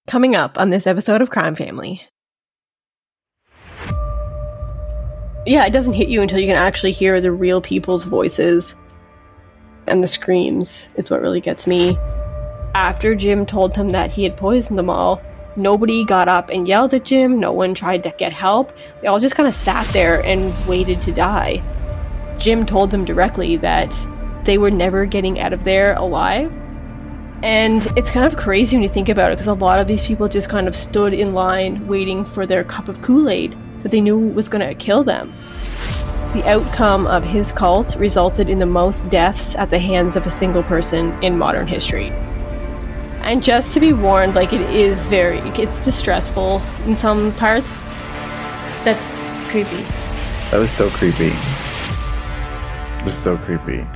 Coming up on this episode of Crime Family. Yeah, it doesn't hit you until you can actually hear the real people's voices. And the screams is what really gets me. After Jim told them that he had poisoned them all, nobody got up and yelled at Jim, no one tried to get help. They all just kind of sat there and waited to die. Jim told them directly that they were never getting out of there alive. And it's kind of crazy when you think about it, because a lot of these people just kind of stood in line waiting for their cup of Kool-Aid that they knew was going to kill them. The outcome of his cult resulted in the most deaths at the hands of a single person in modern history. And just to be warned, it's distressful in some parts. That's creepy. That was so creepy. It was so creepy.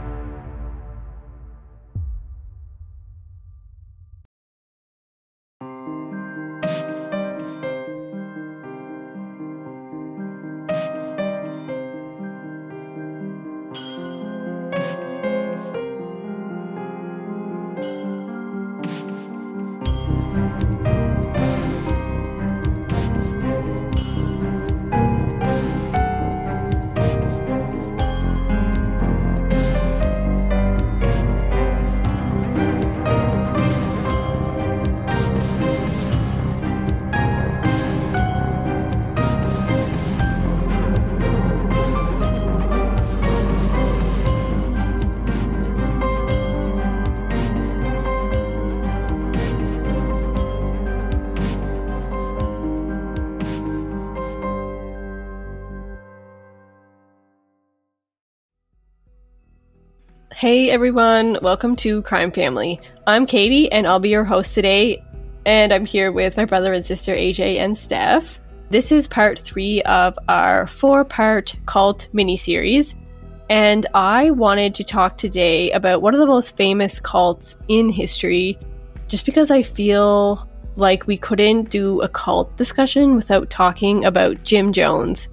Hey everyone, welcome to Crime Family. I'm Katie and I'll be your host today, and I'm here with my brother and sister AJ and Steph. This is part 3 of our 4-part cult miniseries, and I wanted to talk today about one of the most famous cults in history, just because I feel like we couldn't do a cult discussion without talking about Jim Jones.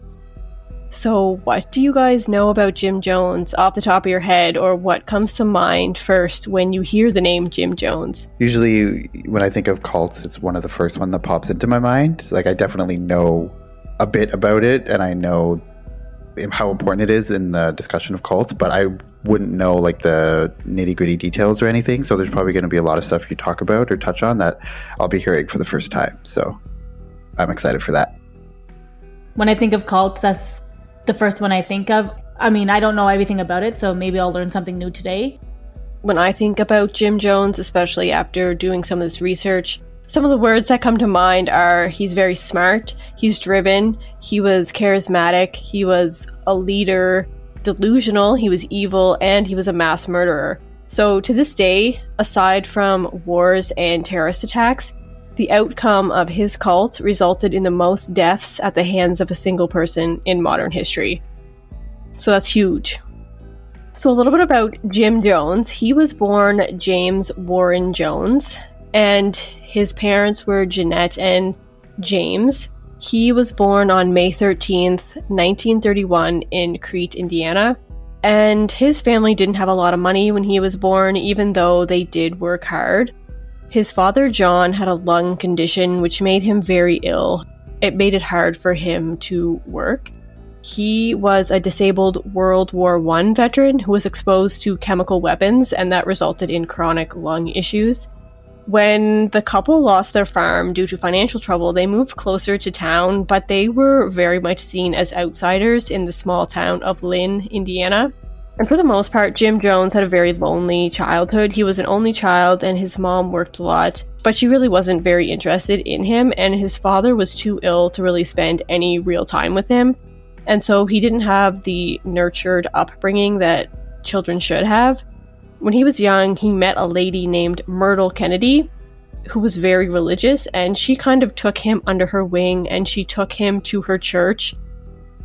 So what do you guys know about Jim Jones off the top of your head, or what comes to mind first when you hear the name Jim Jones? Usually when I think of cults, it's one of the first one that pops into my mind. Like, I definitely know a bit about it and I know how important it is in the discussion of cults, but I wouldn't know like the nitty-gritty details or anything. So there's probably going to be a lot of stuff you talk about or touch on that I'll be hearing for the first time. So I'm excited for that. When I think of cults, that's the first one I think of. I mean, I don't know everything about it, so maybe I'll learn something new today. When I think about Jim Jones, especially after doing some of this research, some of the words that come to mind are he's very smart, he's driven, he was charismatic, he was a leader, delusional, he was evil, and he was a mass murderer. So to this day, aside from wars and terrorist attacks, the outcome of his cult resulted in the most deaths at the hands of a single person in modern history. So that's huge. So a little bit about Jim Jones. He was born James Warren Jones, and his parents were Jeanette and James. He was born on May 13th, 1931 in Crete, Indiana. And his family didn't have a lot of money when he was born, even though they did work hard. His father, John, had a lung condition which made him very ill. It made it hard for him to work. He was a disabled World War I veteran who was exposed to chemical weapons, and that resulted in chronic lung issues. When the couple lost their farm due to financial trouble, they moved closer to town, but they were very much seen as outsiders in the small town of Lynn, Indiana. And for the most part, Jim Jones had a very lonely childhood. He was an only child and his mom worked a lot, but she really wasn't very interested in him, and his father was too ill to really spend any real time with him. And so he didn't have the nurtured upbringing that children should have. When he was young, he met a lady named Myrtle Kennedy, who was very religious, and she kind of took him under her wing and she took him to her church.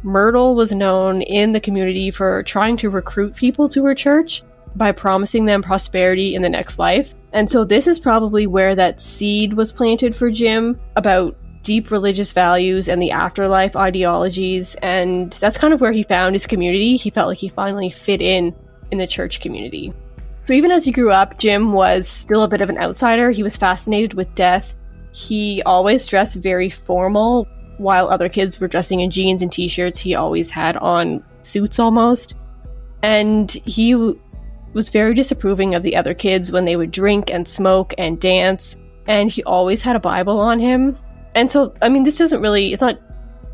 Myrtle was known in the community for trying to recruit people to her church by promising them prosperity in the next life. And so this is probably where that seed was planted for Jim about deep religious values and the afterlife ideologies. And that's kind of where he found his community. He felt like he finally fit in the church community. So even as he grew up, Jim was still a bit of an outsider. He was fascinated with death. He always dressed very formal. While other kids were dressing in jeans and t-shirts, he always had on suits almost. And he was very disapproving of the other kids when they would drink and smoke and dance. And he always had a Bible on him. And so, I mean, it's not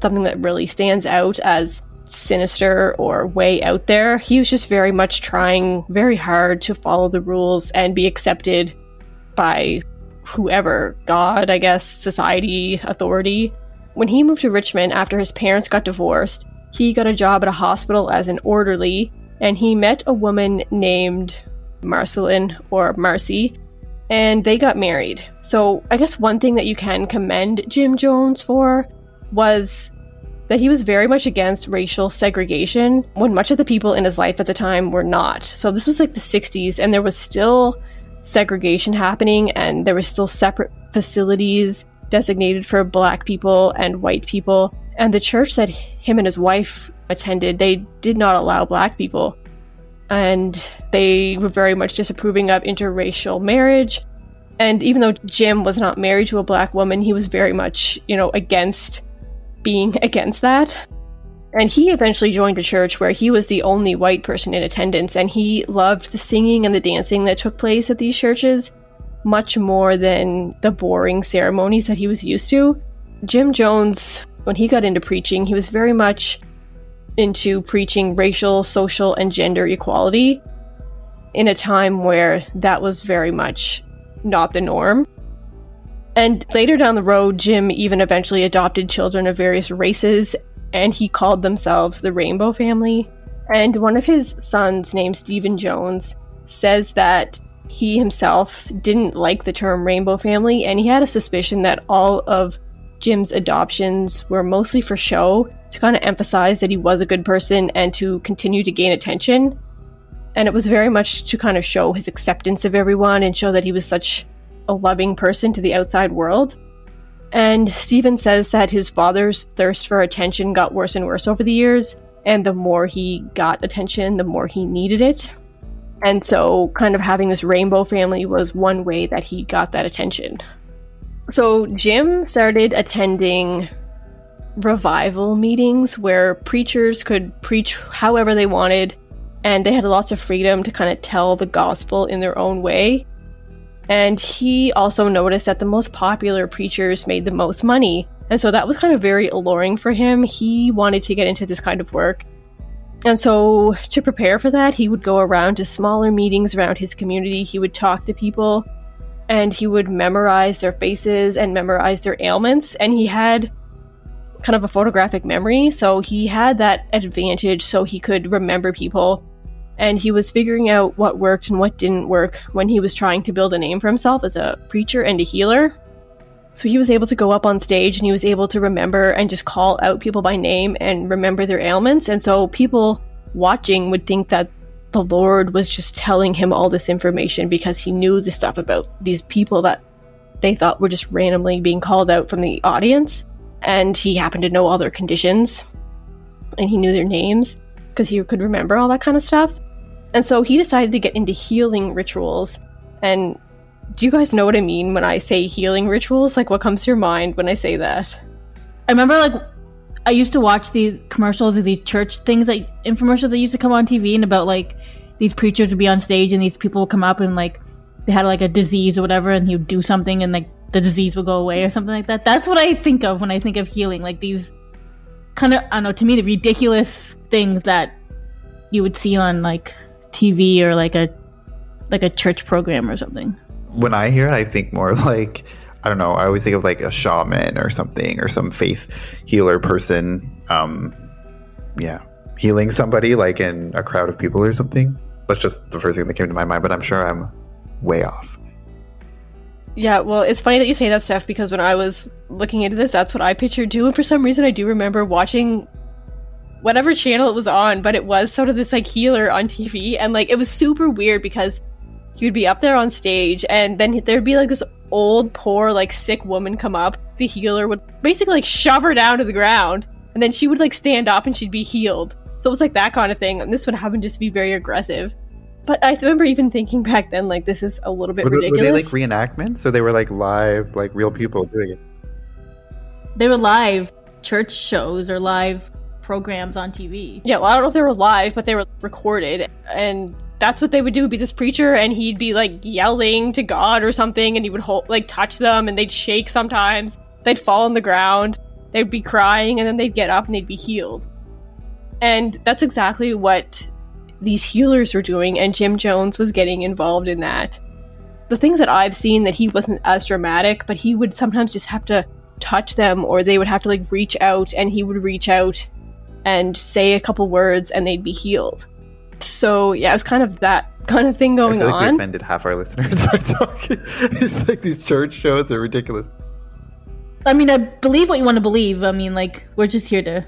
something that really stands out as sinister or way out there. He was just very much trying very hard to follow the rules and be accepted by whoever, God, I guess, society, authority. When he moved to Richmond after his parents got divorced, he got a job at a hospital as an orderly, and he met a woman named Marceline, or Marcy, and they got married. So I guess one thing that you can commend Jim Jones for was that he was very much against racial segregation when much of the people in his life at the time were not. So this was like the 60s, and there was still segregation happening, and there were still separate facilities designated for Black people and white people. And the church that him and his wife attended, they did not allow Black people. And they were very much disapproving of interracial marriage. And even though Jim was not married to a Black woman, he was very much, against being against that. And he eventually joined a church where he was the only white person in attendance, and he loved the singing and the dancing that took place at these churches much more than the boring ceremonies that he was used to. Jim Jones, when he got into preaching, he was very much into preaching racial, social, and gender equality in a time where that was very much not the norm. And later down the road, Jim even eventually adopted children of various races, and he called themselves the Rainbow Family. And one of his sons, named Stephen Jones, says that he himself didn't like the term Rainbow Family, and he had a suspicion that all of Jim's adoptions were mostly for show, to kind of emphasize that he was a good person and to continue to gain attention. And it was very much to kind of show his acceptance of everyone and show that he was such a loving person to the outside world. And Stephen says that his father's thirst for attention got worse and worse over the years, and the more he got attention, the more he needed it. And so kind of having this rainbow family was one way that he got that attention. So Jim started attending revival meetings where preachers could preach however they wanted, and they had lots of freedom to kind of tell the gospel in their own way. And he also noticed that the most popular preachers made the most money. And so that was kind of very alluring for him. He wanted to get into this kind of work. And so to prepare for that, he would go around to smaller meetings around his community. He would talk to people, and he would memorize their faces and memorize their ailments. And he had kind of a photographic memory, so he had that advantage so he could remember people. And he was figuring out what worked and what didn't work when he was trying to build a name for himself as a preacher and a healer. So he was able to go up on stage and he was able to remember and just call out people by name and remember their ailments. And so people watching would think that the Lord was just telling him all this information because he knew the stuff about these people that they thought were just randomly being called out from the audience. And he happened to know all their conditions and he knew their names because he could remember all that kind of stuff. And so he decided to get into healing rituals. And do you guys know what I mean when I say healing rituals? Like, what comes to your mind when I say that? I remember, I used to watch these commercials of these church things, infomercials that used to come on TV, and about, these preachers would be on stage, and these people would come up, and, they had, a disease or whatever, and he would do something, and, the disease would go away or something like that. That's what I think of when I think of healing. These kind of, I don't know, to me, the ridiculous things that you would see on, TV or a church program or something. When I hear it, I think more I don't know, I always think of a shaman or something, or some faith healer person, healing somebody in a crowd of people or something. That's just the first thing that came to my mind, but I'm sure I'm way off. Yeah, well, it's funny that you say that, Steph, because when I was looking into this, that's what I pictured too, and for some reason I do remember watching whatever channel it was on, but it was sort of this healer on TV, and it was super weird because he would be up there on stage, and then there'd be this old, poor, sick woman come up. The healer would basically shove her down to the ground, and then she would stand up and she'd be healed. So it was that kind of thing, and this would happen just to be very aggressive. But I remember even thinking back then, like, this is a little bit ridiculous. Were they like reenactments? So they were like live, like real people doing it? They were live church shows or live programs on TV. Yeah, well, I don't know if they were live, but they were recorded. And that's what they would do, be this preacher, and he'd be like yelling to God or something, and he would touch them, and they'd shake sometimes. They'd fall on the ground. They'd be crying, and then they'd get up and they'd be healed. And that's exactly what these healers were doing, and Jim Jones was getting involved in that. The things that I've seen, that he wasn't as dramatic, but he would sometimes just have to touch them, or they would have to like reach out, and he would reach out and say a couple words and they'd be healed. So yeah, it was kind of that kind of thing going on. We offended half our listeners by talking. It's like these church shows are ridiculous. I mean, I believe what you want to believe. I mean, like, we're just here to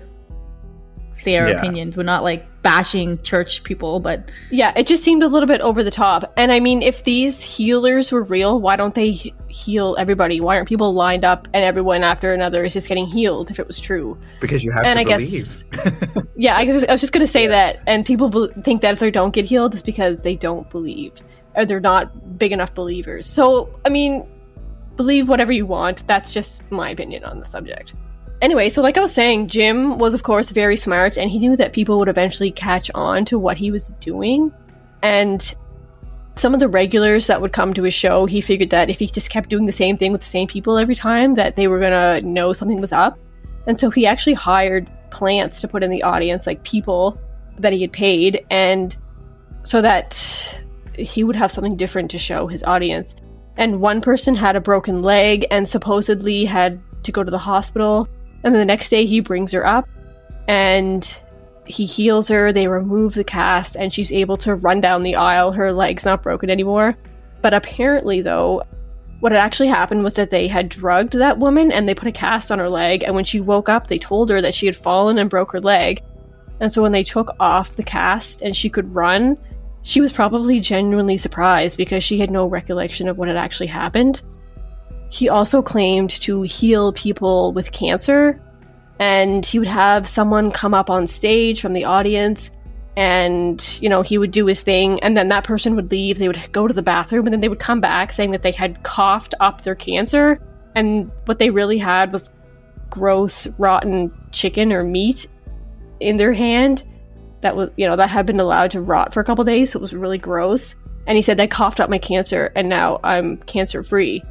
say our opinions. We're not like bashing church people, but yeah, it just seemed a little bit over the top. And I mean, if these healers were real, why don't they heal everybody? Why aren't people lined up and everyone after another is just getting healed if it was true? Because you have to believe. Yeah, I was just going to say that. And people think that if they don't get healed, it's because they don't believe, or they're not big enough believers. So, I mean, believe whatever you want. That's just my opinion on the subject. Anyway, so like I was saying, Jim was, of course, very smart, and he knew that people would eventually catch on to what he was doing. And some of the regulars that would come to his show, he figured that if he just kept doing the same thing with the same people every time, that they were going to know something was up. And so he actually hired plants to put in the audience, like people that he had paid, and so that he would have something different to show his audience. And one person had a broken leg and supposedly had to go to the hospital. And then the next day he brings her up and he heals her. They remove the cast and she's able to run down the aisle. Her leg's not broken anymore. But apparently, though, what had actually happened was that they had drugged that woman and they put a cast on her leg. And when she woke up, they told her that she had fallen and broke her leg. And so when they took off the cast and she could run, she was probably genuinely surprised because she had no recollection of what had actually happened. He also claimed to heal people with cancer, and he would have someone come up on stage from the audience, and, you know, he would do his thing, and then that person would leave, they would go to the bathroom, and then they would come back saying that they had coughed up their cancer, and what they really had was gross, rotten chicken or meat in their hand that was, you know, that had been allowed to rot for a couple days, so it was really gross. And he said, I coughed up my cancer, and now I'm cancer-free.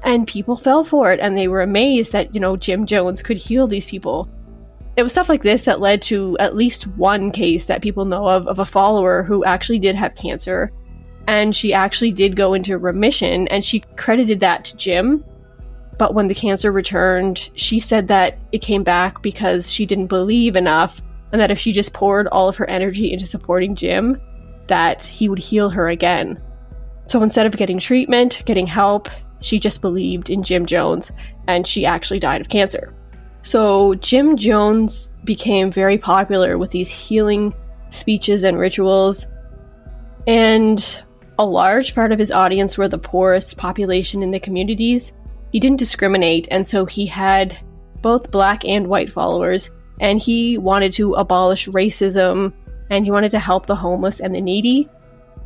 And people fell for it, and they were amazed that, you know, Jim Jones could heal these people. It was stuff like this that led to at least one case that people know of a follower who actually did have cancer, and she actually did go into remission, and she credited that to Jim. But when the cancer returned, she said that it came back because she didn't believe enough, and that if she just poured all of her energy into supporting Jim, that he would heal her again. So instead of getting treatment, getting help, she just believed in Jim Jones, and she actually died of cancer. So Jim Jones became very popular with these healing speeches and rituals, and a large part of his audience were the poorest population in the communities. He didn't discriminate, and so he had both black and white followers, and he wanted to abolish racism, and he wanted to help the homeless and the needy.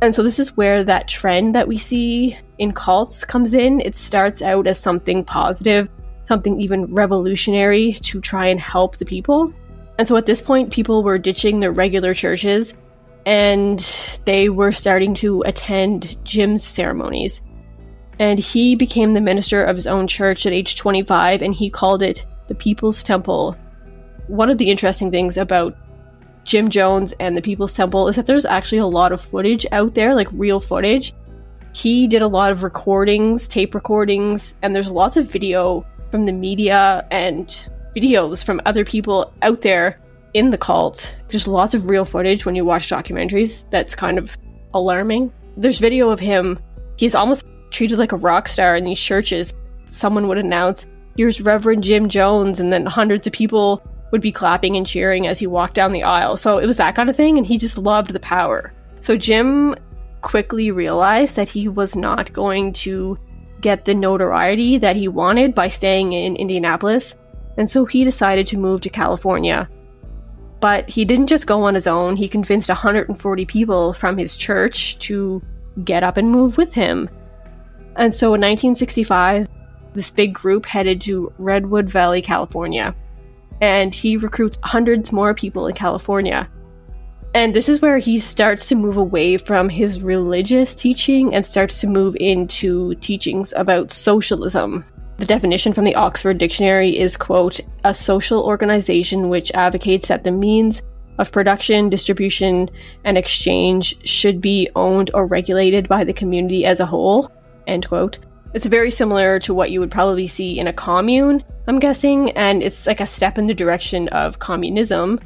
And so this is where that trend that we see in cults comes in. It starts out as something positive, something even revolutionary to try and help the people. And so at this point, people were ditching their regular churches and they were starting to attend Jim's ceremonies. And he became the minister of his own church at age 25, and he called it the People's Temple. One of the interesting things about Jim Jones and the People's Temple is that there's actually a lot of footage out there, like real footage. He did a lot of recordings, tape recordings, and there's lots of video from the media and videos from other people out there in the cult. There's lots of real footage when you watch documentaries that's kind of alarming. There's video of him, he's almost treated like a rock star in these churches. Someone would announce, here's Reverend Jim Jones, and then hundreds of people would be clapping and cheering as he walked down the aisle. So it was that kind of thing, and he just loved the power. So Jim quickly realized that he was not going to get the notoriety that he wanted by staying in Indianapolis, and so he decided to move to California. But he didn't just go on his own. He convinced 140 people from his church to get up and move with him. And so in 1965, this big group headed to Redwood Valley, California. And he recruits hundreds more people in California. And this is where he starts to move away from his religious teaching and starts to move into teachings about socialism. The definition from the Oxford Dictionary is, quote, a social organization which advocates that the means of production, distribution, and exchange should be owned or regulated by the community as a whole, end quote. It's very similar to what you would probably see in a commune, I'm guessing, and it's like a step in the direction of communism.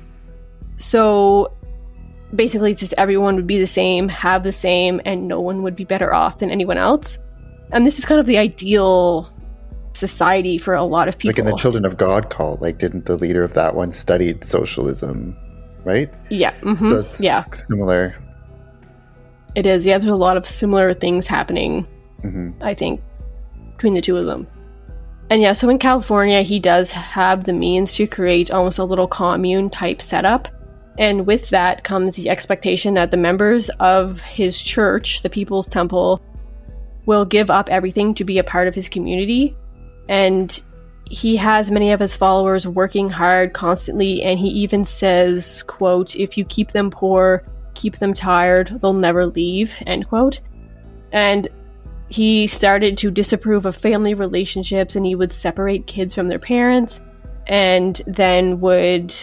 So basically, just everyone would be the same, have the same, and no one would be better off than anyone else. And this is kind of the ideal society for a lot of people. Like in the Children of God cult, like didn't the leader of that one studied socialism, right? Yeah. Mm-hmm. So it's similar. It is, yeah. There's a lot of similar things happening, I think, between the two of them. And yeah, so in California, he does have the means to create almost a little commune type setup. And with that comes the expectation that the members of his church, the People's Temple, will give up everything to be a part of his community. And he has many of his followers working hard constantly, and he even says, quote, if you keep them poor, keep them tired, they'll never leave, end quote. And he started to disapprove of family relationships, and he would separate kids from their parents, and then would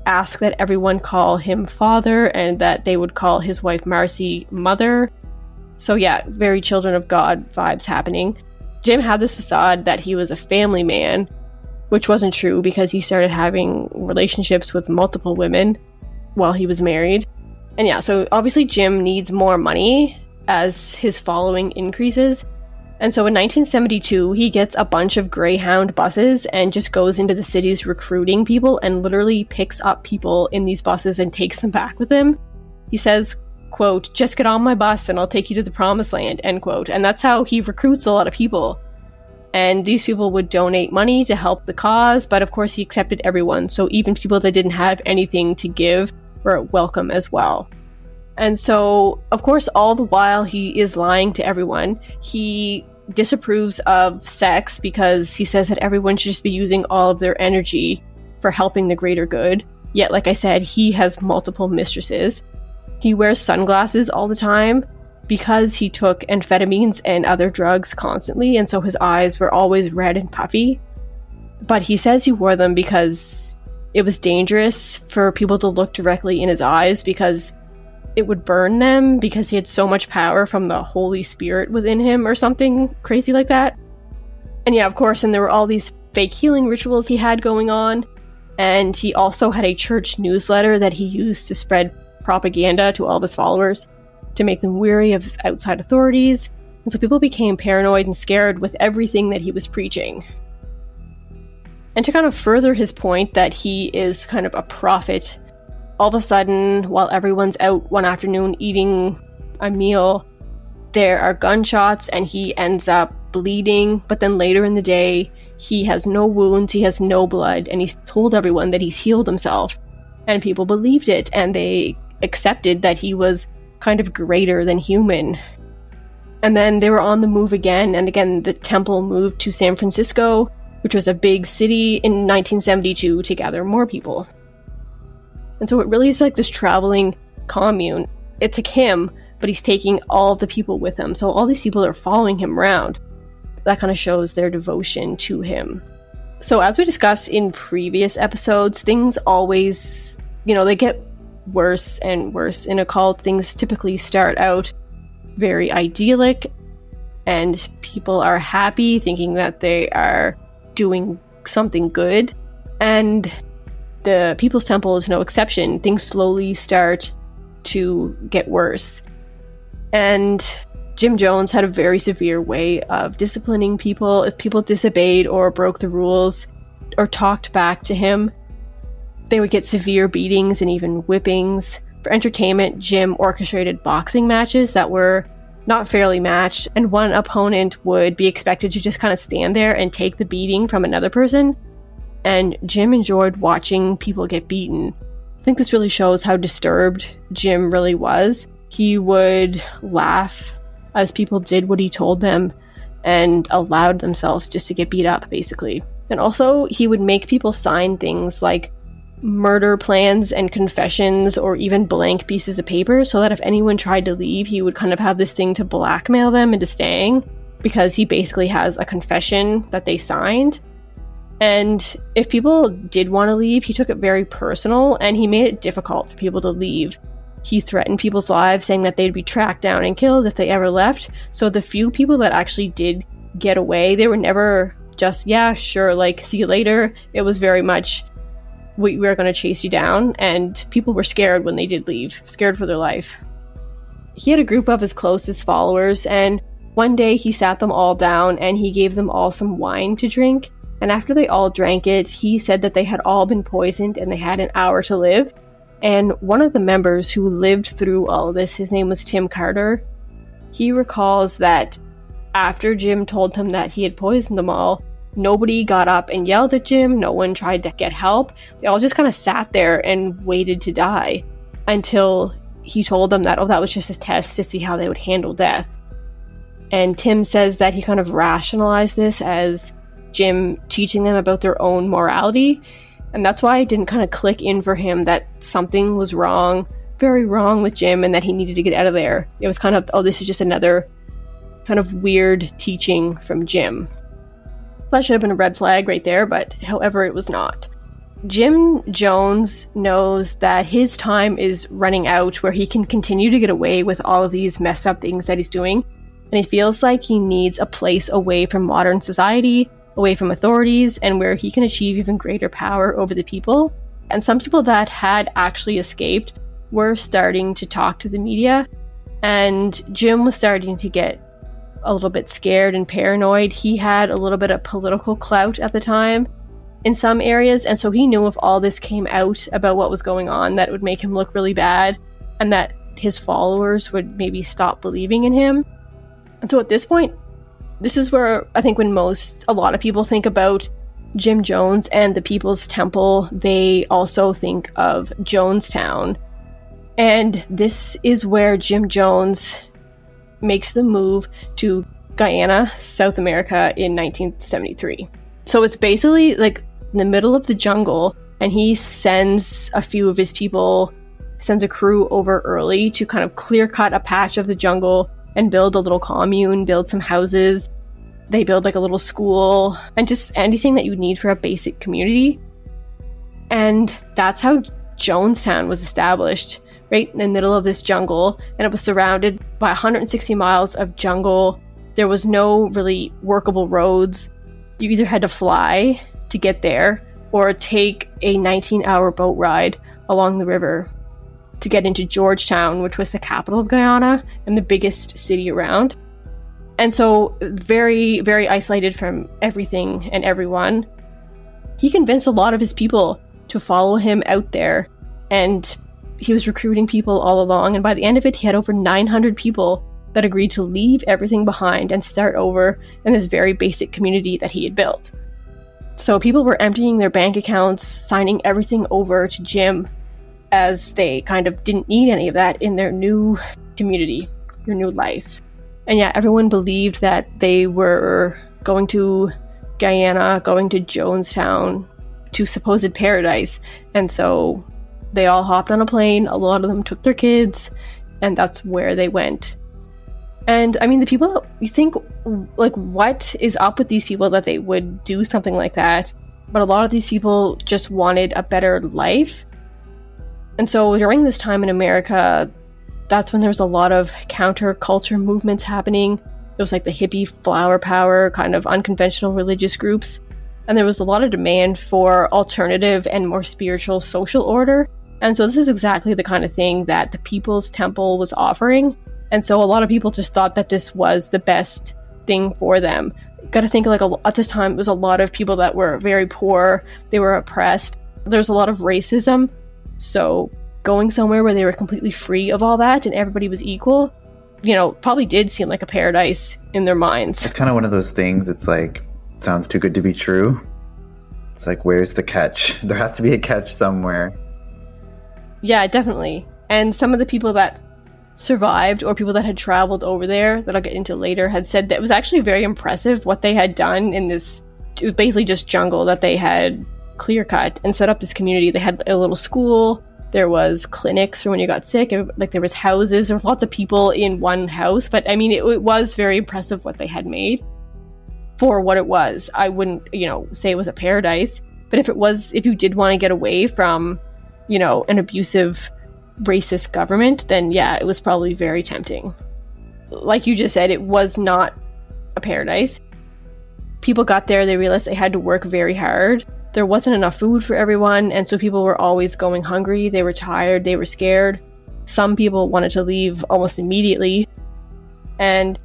ask that everyone call him father, and that they would call his wife Marcy mother. So yeah, very Children of God vibes happening. Jim had this facade that he was a family man, which wasn't true because he started having relationships with multiple women while he was married. And yeah, so obviously Jim needs more money as his following increases. And so in 1972, he gets a bunch of Greyhound buses and just goes into the cities recruiting people and literally picks up people in these buses and takes them back with him. He says, quote, just get on my bus and I'll take you to the promised land, end quote. And that's how he recruits a lot of people. And these people would donate money to help the cause, but of course he accepted everyone. So even people that didn't have anything to give were welcome as well. And so, of course, all the while he is lying to everyone. He disapproves of sex because he says that everyone should just be using all of their energy for helping the greater good. Yet, like I said, he has multiple mistresses. He wears sunglasses all the time because he took amphetamines and other drugs constantly, and so his eyes were always red and puffy. But he says he wore them because it was dangerous for people to look directly in his eyes because it would burn them because he had so much power from the Holy Spirit within him or something crazy like that. And yeah, of course, and there were all these fake healing rituals he had going on. And he also had a church newsletter that he used to spread propaganda to all of his followers to make them weary of outside authorities. And so people became paranoid and scared with everything that he was preaching. And to kind of further his point that he is kind of a prophet, all of a sudden, while everyone's out one afternoon eating a meal, there are gunshots and he ends up bleeding. But then later in the day, he has no wounds, he has no blood, and he's told everyone that he's healed himself. And people believed it, and they accepted that he was kind of greater than human. And then they were on the move again, and again the temple moved to San Francisco, which was a big city, in 1972 to gather more people. And so it really is like this traveling commune. It took him, but he's taking all of the people with him. So all these people are following him around. That kind of shows their devotion to him. So as we discussed in previous episodes, things always, they get worse and worse in a cult. Things typically start out very idyllic, and people are happy, thinking that they are doing something good. And the People's Temple is no exception. Things slowly start to get worse. And Jim Jones had a very severe way of disciplining people. If people disobeyed or broke the rules or talked back to him, they would get severe beatings and even whippings. For entertainment, Jim orchestrated boxing matches that were not fairly matched, and one opponent would be expected to just kind of stand there and take the beating from another person. And Jim enjoyed watching people get beaten. think this really shows how disturbed Jim really was. He would laugh as people did what he told them and allowed themselves just to get beat up, basically. And also, he would make people sign things like murder plans and confessions, or even blank pieces of paper, so that if anyone tried to leave, he would kind of have this thing to blackmail them into staying, because he basically has a confession that they signed. And if people did want to leave, he took it very personal, and he made it difficult for people to leave. He threatened people's lives, saying that they'd be tracked down and killed if they ever left. So the few people that actually did get away, they were never just, yeah, sure, like, see you later. It was very much, we're going to chase you down, and people were scared when they did leave, scared for their life. He had a group of his closest followers, and one day he sat them all down and he gave them all some wine to drink. And after they all drank it, he said that they had all been poisoned and they had an hour to live. And one of the members who lived through all of this, his name was Tim Carter, he recalls that after Jim told him that he had poisoned them all, nobody got up and yelled at Jim, no one tried to get help. They all just kind of sat there and waited to die until he told them that, oh, that was just a test to see how they would handle death. And Tim says that he kind of rationalized this as Jim teaching them about their own morality. And that's why it didn't kind of click in for him that something was wrong, very wrong with Jim, and that he needed to get out of there. It was kind of, oh, this is just another kind of weird teaching from Jim. That should have been a red flag right there, but however, it was not. Jim Jones knows that his time is running out where he can continue to get away with all of these messed up things that he's doing. And he feels like he needs a place away from modern society, away from authorities, and where he can achieve even greater power over the people. And some people that had actually escaped were starting to talk to the media, and Jim was starting to get a little bit scared and paranoid. He had a little bit of political clout at the time in some areas, and so he knew if all this came out about what was going on, that it would make him look really bad, and that his followers would maybe stop believing in him. And so at this point, this is where I think when a lot of people think about Jim Jones and the People's Temple, they also think of Jonestown. And this is where Jim Jones makes the move to Guyana, South America in 1973. So it's basically like in the middle of the jungle, and he sends a few of his people, sends a crew over early to kind of clear cut a patch of the jungle and build a little commune, build some houses. They build like a little school and just anything that you need for a basic community. And that's how Jonestown was established, right in the middle of this jungle. And it was surrounded by 160 miles of jungle. There was no really workable roads. You either had to fly to get there or take a 19-hour boat ride along the river to get into Georgetown, which was the capital of Guyana and the biggest city around. And so very, very isolated from everything and everyone. He convinced a lot of his people to follow him out there, and he was recruiting people all along, and by the end of it, he had over 900 people that agreed to leave everything behind and start over in this very basic community that he had built. So people were emptying their bank accounts, signing everything over to Jim, as they kind of didn't need any of that in their new community, their new life. And yeah, everyone believed that they were going to Guyana, going to Jonestown, to supposed paradise. And so they all hopped on a plane, a lot of them took their kids, and that's where they went. And I mean, the people that you think, like, what is up with these people that they would do something like that? But a lot of these people just wanted a better life. And so during this time in America, that's when there was a lot of counterculture movements happening. It was like the hippie flower power, kind of unconventional religious groups. And there was a lot of demand for alternative and more spiritual social order. And so this is exactly the kind of thing that the People's Temple was offering. And so a lot of people just thought that this was the best thing for them. You gotta think, like, at this time, it was a lot of people that were very poor. They were oppressed. There's a lot of racism. So going somewhere where they were completely free of all that and everybody was equal, you know, probably did seem like a paradise in their minds. It's kind of one of those things, it's like, sounds too good to be true. It's like, where's the catch? There has to be a catch somewhere. Yeah, definitely. And some of the people that survived, or people that had traveled over there, that I'll get into later, had said that it was actually very impressive what they had done in this, it was basically just jungle that they had clear cut and set up this community. They had a little school, there was clinics for when you got sick, like there was houses, there were lots of people in one house, but I mean, it was very impressive what they had made for what it was. I wouldn't, say it was a paradise, but if you did want to get away from, an abusive, racist government, then yeah, it was probably very tempting. Like you just said, it was not a paradise. People got there, they realized they had to work very hard. There wasn't enough food for everyone, and so people were always going hungry, they were tired, they were scared. Some people wanted to leave almost immediately. And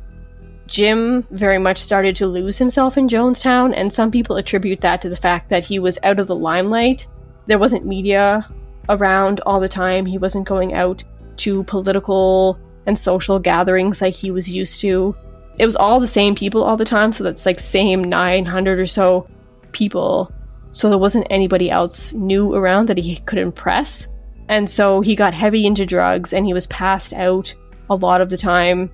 Jim very much started to lose himself in Jonestown, and some people attribute that to the fact that he was out of the limelight. There wasn't media around all the time. He wasn't going out to political and social gatherings like he was used to. It was all the same people all the time, so that's like same 900 or so people. So there wasn't anybody else new around that he could impress. And so he got heavy into drugs, and he was passed out a lot of the time.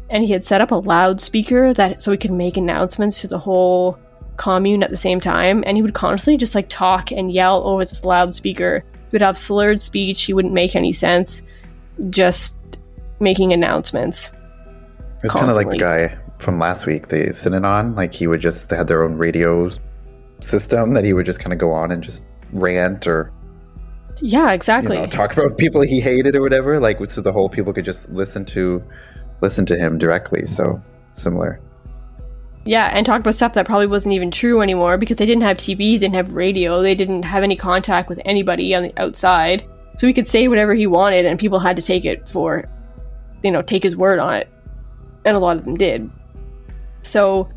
And he had set up a loudspeaker so he could make announcements to the whole commune at the same time. And he would constantly just like talk and yell over this loudspeaker. He would have slurred speech, he wouldn't make any sense, just making announcements. It's kind of like the guy from last week, the Synanon. Like they had their own radio system that he would just kind of go on and just rant or exactly, talk about people he hated or whatever. Like so the whole people could just listen to him directly. So similar. Yeah, and talk about stuff that probably wasn't even true anymore because they didn't have TV, didn't have radio, they didn't have any contact with anybody on the outside. So he could say whatever he wanted, and people had to take it for, take his word on it. And a lot of them did. So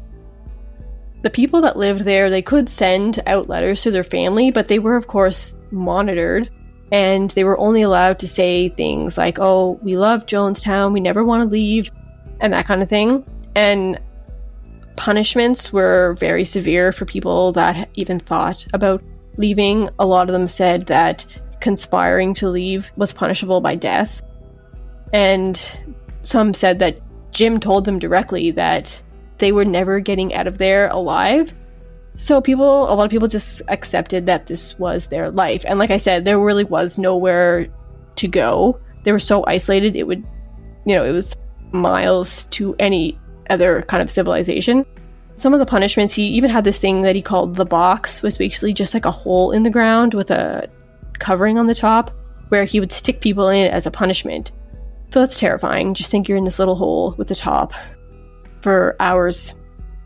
the people that lived there, they could send out letters to their family, but they were, of course, monitored. And they were only allowed to say things like, oh, we love Jonestown, we never want to leave, and that kind of thing. And punishments were very severe for people that even thought about leaving. A lot of them said that conspiring to leave was punishable by death. And some said that Jim told them directly that they were never getting out of there alive. So a lot of people just accepted that this was their life. And like I said, there really was nowhere to go. They were so isolated, it was miles to any other kind of civilization. Some of the punishments, he even had this thing that he called the box, was basically just like a hole in the ground with a covering on the top, where he would stick people in it as a punishment. So that's terrifying. Just think you're in this little hole with the top for hours,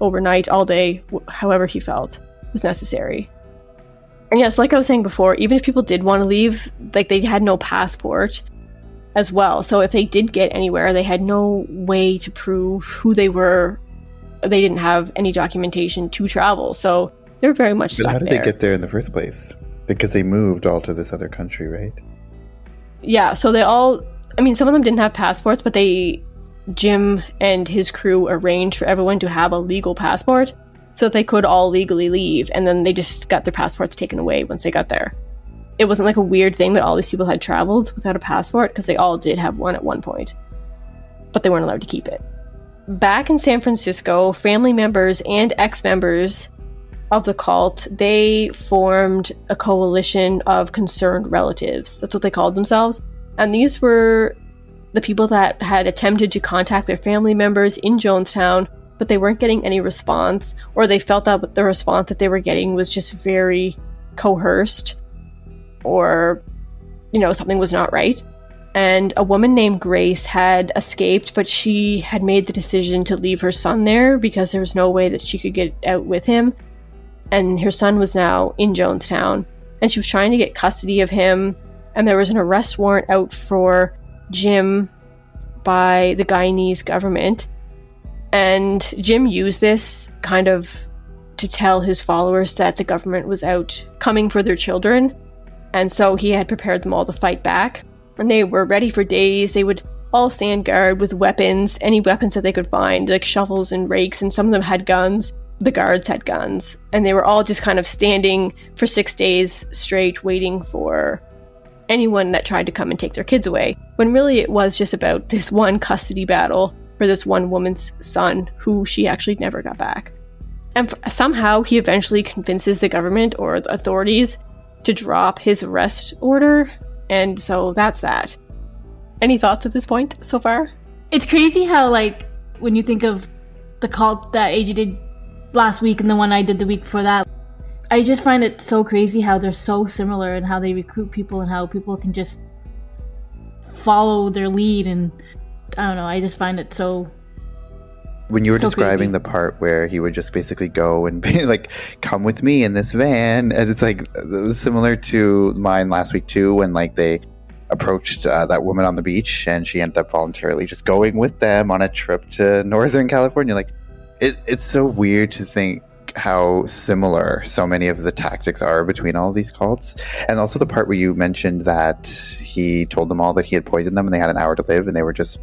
overnight, all day, however he felt was necessary. And yes, like I was saying before, even if people did want to leave, like they had no passport as well. So if they did get anywhere, they had no way to prove who they were. They didn't have any documentation to travel. So they were very much stuck there. But how did they get there in the first place? Because they moved all to this other country, right? Yeah, so some of them didn't have passports, but Jim and his crew arranged for everyone to have a legal passport so that they could all legally leave, and then they just got their passports taken away once they got there. It wasn't like a weird thing that all these people had traveled without a passport, because they all did have one at one point, but they weren't allowed to keep it. Back in San Francisco, family members and ex-members of the cult, they formed a coalition of concerned relatives. That's what they called themselves. And these were the people that had attempted to contact their family members in Jonestown, but they weren't getting any response, or they felt that the response that they were getting was just very coerced, or, something was not right. And a woman named Grace had escaped, but she had made the decision to leave her son there because there was no way that she could get out with him. And her son was now in Jonestown, and she was trying to get custody of him. And there was an arrest warrant out for Jim by the Guyanese government. And Jim used this kind of to tell his followers that the government was out coming for their children. And so he had prepared them all to fight back. And they were ready for days. They would all stand guard with weapons, any weapons that they could find, like shovels and rakes, and some of them had guns. The guards had guns. And they were all just kind of standing for 6 days straight, waiting for anyone that tried to come and take their kids away, when really it was just about this one custody battle for this one woman's son who she actually never got back. And somehow he eventually convinces the government or the authorities to drop his arrest order, and so that's that. Any thoughts at this point so far? It's crazy how, like, when you think of the cult that AJ did last week and the one I did the week before that, I just find it so crazy how they're so similar and how they recruit people and how people can just follow their lead. And I don't know, I just find it so... When you were so describing crazy. the part where he would just basically go and be like, come with me in this van, and it's like, it was similar to mine last week too, when like they approached that woman on the beach and she ended up voluntarily just going with them on a trip to Northern California. Like, it's so weird to think how similar so many of the tactics are between all these cults. And also the part where you mentioned that he told them all that he had poisoned them and they had an hour to live and they were just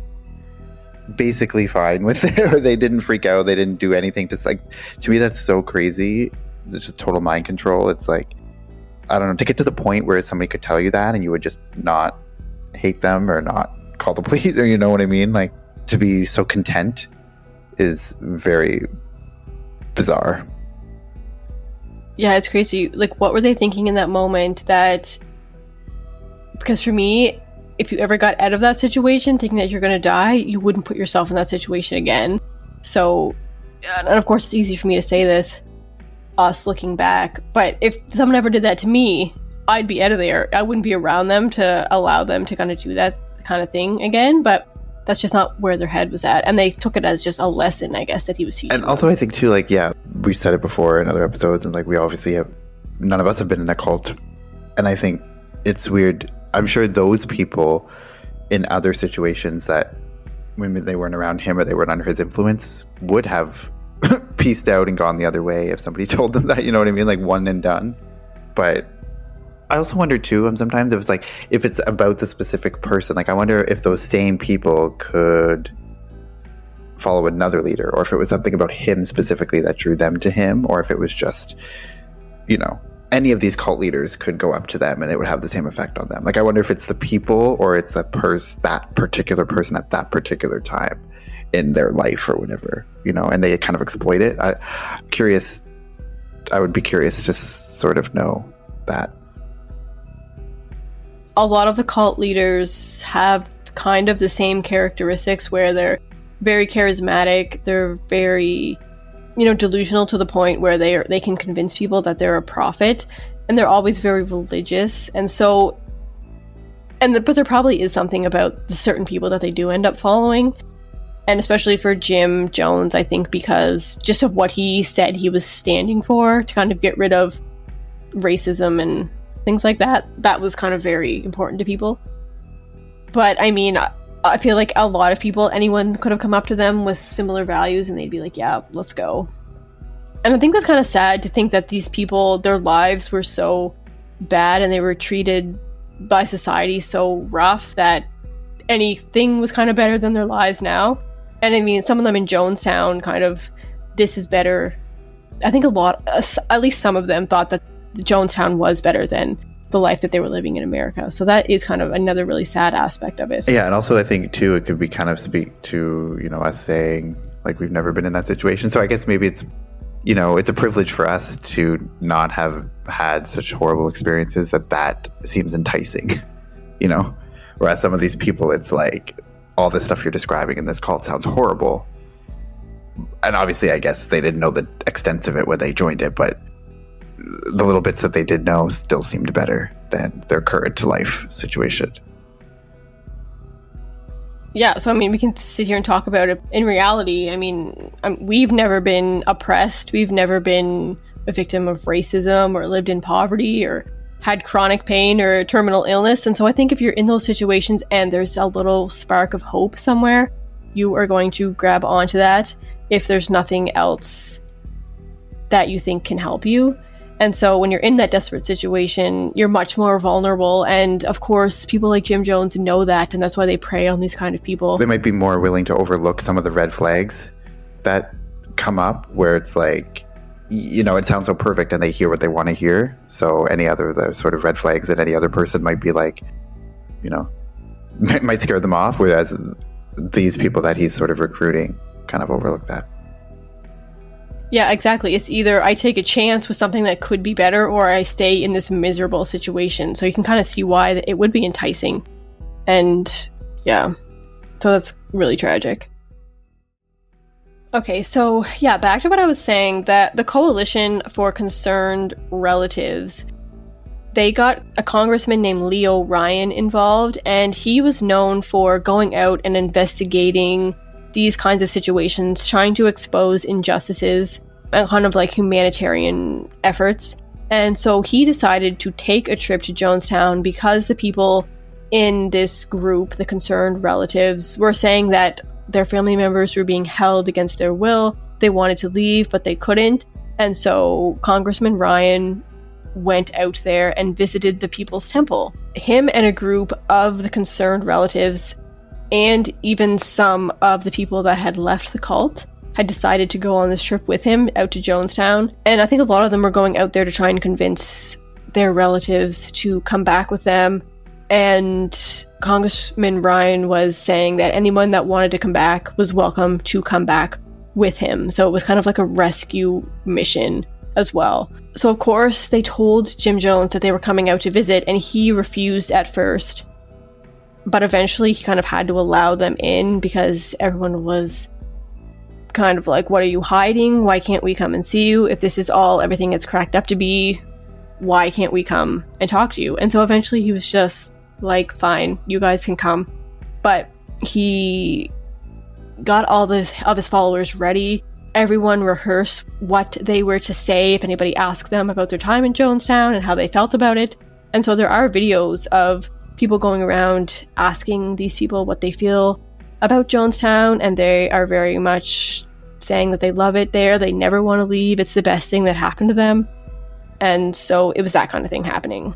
basically fine with it, or they didn't freak out, they didn't do anything. Just like, to me, that's so crazy. It's just total mind control. It's like, I don't know, to get to the point where somebody could tell you that and you would just not hate them or not call the police, or you know what I mean? Like, to be so content is very bizarre. Yeah, it's crazy. Like, what were they thinking in that moment? That, because for me, if you ever got out of that situation thinking that you're going to die, you wouldn't put yourself in that situation again. So, and of course it's easy for me to say this, us looking back, but if someone ever did that to me, I'd be out of there. I wouldn't be around them to allow them to kind of do that kind of thing again, but that's just not where their head was at. And they took it as just a lesson, I guess, that he was teaching. And also I think too, like, yeah, we've said it before in other episodes, and like, we obviously have, none of us have been in a cult, and I think it's weird. I'm sure those people in other situations that when they weren't around him or they weren't under his influence would have pieced out and gone the other way if somebody told them that, you know what I mean? Like, one and done. But I also wonder too, sometimes if it's like, if it's about the specific person, like I wonder if those same people could follow another leader, or if it was something about him specifically that drew them to him, or if it was just, you know, any of these cult leaders could go up to them and it would have the same effect on them. Like, I wonder if it's the people or it's that particular person at that particular time in their life or whatever, you know, and they kind of exploit it. I would be curious to sort of know that. A lot of the cult leaders have kind of the same characteristics where they're very charismatic, they're very, you know, delusional to the point where they can convince people that they're a prophet, and they're always very religious. And so, but there probably is something about the certain people that they do end up following, and especially for Jim Jones, I think, because just of what he said he was standing for to kind of get rid of racism and things like that, that was kind of very important to people. But I mean, I feel like a lot of people, anyone could have come up to them with similar values and they'd be like, yeah, let's go. And I think that's kind of sad to think that these people, their lives were so bad and they were treated by society so rough that anything was kind of better than their lives now. And I mean, some of them in Jonestown kind of, this is better. I think at least some of them thought that Jonestown was better than the life that they were living in America. So that is kind of another really sad aspect of it. Yeah, and also I think too, it could be kind of speak to, you know, us saying like we've never been in that situation. So I guess maybe it's, you know, it's a privilege for us to not have had such horrible experiences that seems enticing, you know? Whereas some of these people, it's like, all this stuff you're describing in this cult sounds horrible. And obviously, I guess they didn't know the extent of it when they joined it, but the little bits that they did know still seemed better than their current life situation. Yeah, so I mean, we can sit here and talk about it. In reality, I mean, we've never been oppressed. We've never been a victim of racism or lived in poverty or had chronic pain or terminal illness. And so I think if you're in those situations and there's a little spark of hope somewhere, you are going to grab onto that if there's nothing else that you think can help you. And so when you're in that desperate situation, you're much more vulnerable. And of course, people like Jim Jones know that, and that's why they prey on these kind of people. They might be more willing to overlook some of the red flags that come up, where it's like, it sounds so perfect and they hear what they want to hear. So the sort of red flags that any other person might be like, might scare them off, whereas these people that he's sort of recruiting kind of overlook that. Yeah, exactly. It's either I take a chance with something that could be better, or I stay in this miserable situation. So you can kind of see why it would be enticing. And yeah, so that's really tragic. Okay, so yeah, back to what I was saying, that the Coalition for Concerned Relatives, they got a congressman named Leo Ryan involved, and he was known for going out and investigating these kinds of situations, trying to expose injustices and kind of like humanitarian efforts. And so he decided to take a trip to Jonestown because the people in this group, the concerned relatives, were saying that their family members were being held against their will. They wanted to leave, but they couldn't. And so Congressman Ryan went out there and visited the People's Temple. Him and a group of the concerned relatives, and even some of the people that had left the cult, had decided to go on this trip with him out to Jonestown. And I think a lot of them were going out there to try and convince their relatives to come back with them. And Congressman Ryan was saying that anyone that wanted to come back was welcome to come back with him. So it was kind of like a rescue mission as well. So of course they told Jim Jones that they were coming out to visit, and he refused at first. But eventually he kind of had to allow them in because everyone was kind of like, what are you hiding? Why can't we come and see you? If this is everything it's cracked up to be, why can't we come and talk to you? And so eventually he was just like, fine, you guys can come. But he got all of his followers ready. Everyone rehearsed what they were to say if anybody asked them about their time in Jonestown and how they felt about it. And so there are videos of people going around asking these people what they feel about Jonestown, and they are very much saying that they love it there. They never want to leave. It's the best thing that happened to them. And so it was that kind of thing happening.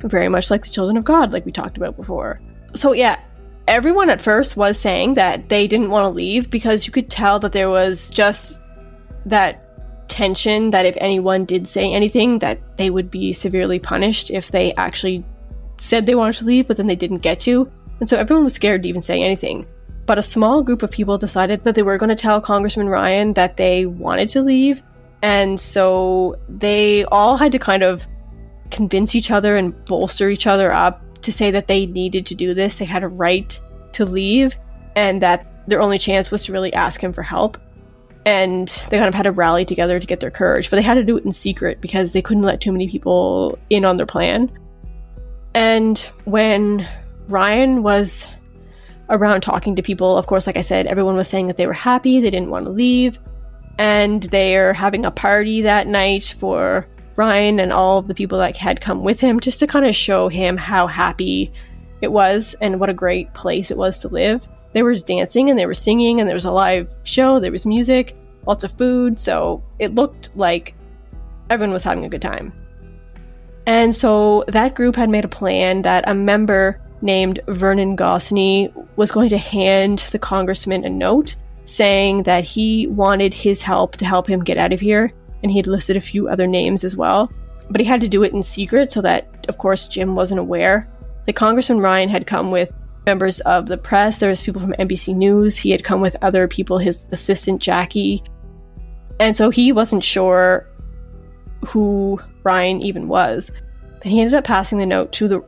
Very much like the children of God, like we talked about before. So yeah, everyone at first was saying that they didn't want to leave because you could tell that there was just that tension that if anyone did say anything, that they would be severely punished if they actually said they wanted to leave, but then they didn't get to. And so everyone was scared to even say anything. But a small group of people decided that they were going to tell Congressman Ryan that they wanted to leave. And so they all had to kind of convince each other and bolster each other up to say that they needed to do this. They had a right to leave, and that their only chance was to really ask him for help. And they kind of had to rally together to get their courage. But they had to do it in secret because they couldn't let too many people in on their plan. And when Ryan was around talking to people, of course, like I said, everyone was saying that they were happy, they didn't want to leave. And they're having a party that night for Ryan and all of the people that had come with him, just to kind of show him how happy it was and what a great place it was to live. They were dancing and they were singing, and there was a live show, there was music, lots of food, so it looked like everyone was having a good time. And so that group had made a plan that a member named Vernon Gosney was going to hand the congressman a note saying that he wanted his help to help him get out of here, and he had listed a few other names as well. But he had to do it in secret so that, of course, Jim wasn't aware. Like, Congressman Ryan had come with members of the press, there was people from NBC News, he had come with other people, his assistant Jackie, and so he wasn't sure who Ryan even was. But he ended up passing the note to the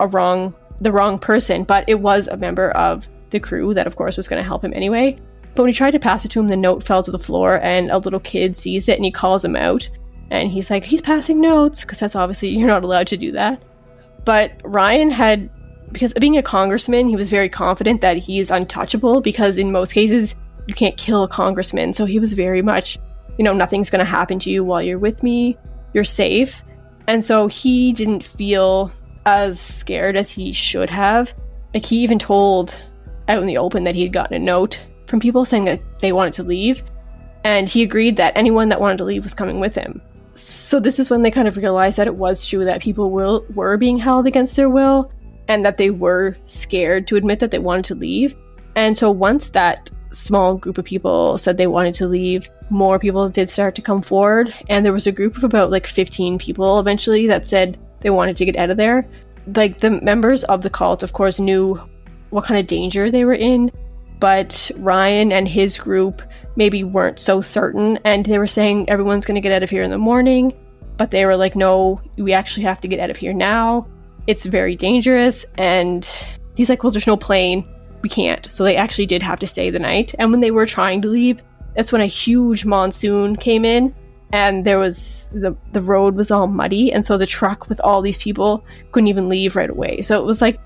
wrong person, but it was a member of the crew that, of course, was going to help him anyway. But when he tried to pass it to him, the note fell to the floor, and a little kid sees it, and he calls him out. And he's like, he's passing notes, because that's obviously, you're not allowed to do that. But Ryan had, because being a congressman, he was very confident that he's untouchable, because in most cases, you can't kill a congressman. So he was very much, nothing's going to happen to you while you're with me. You're safe. And so he didn't feel as scared as he should have. Like, he even told out in the open that he had gotten a note from people saying that they wanted to leave. And he agreed that anyone that wanted to leave was coming with him. So this is when they kind of realized that it was true that people were being held against their will, and that they were scared to admit that they wanted to leave. And so once that small group of people said they wanted to leave, more people did start to come forward, and there was a group of about like 15 people eventually that said they wanted to get out of there. Like, the members of the cult, of course, knew what kind of danger they were in, but Ryan and his group maybe weren't so certain, and they were saying everyone's going to get out of here in the morning, but they were like, no, we actually have to get out of here now. It's very dangerous. And he's like, well, there's no plane. We can't. So they actually did have to stay the night. And when they were trying to leave, that's when a huge monsoon came in, and there was the road was all muddy, and so the truck with all these people couldn't even leave right away. So it was like,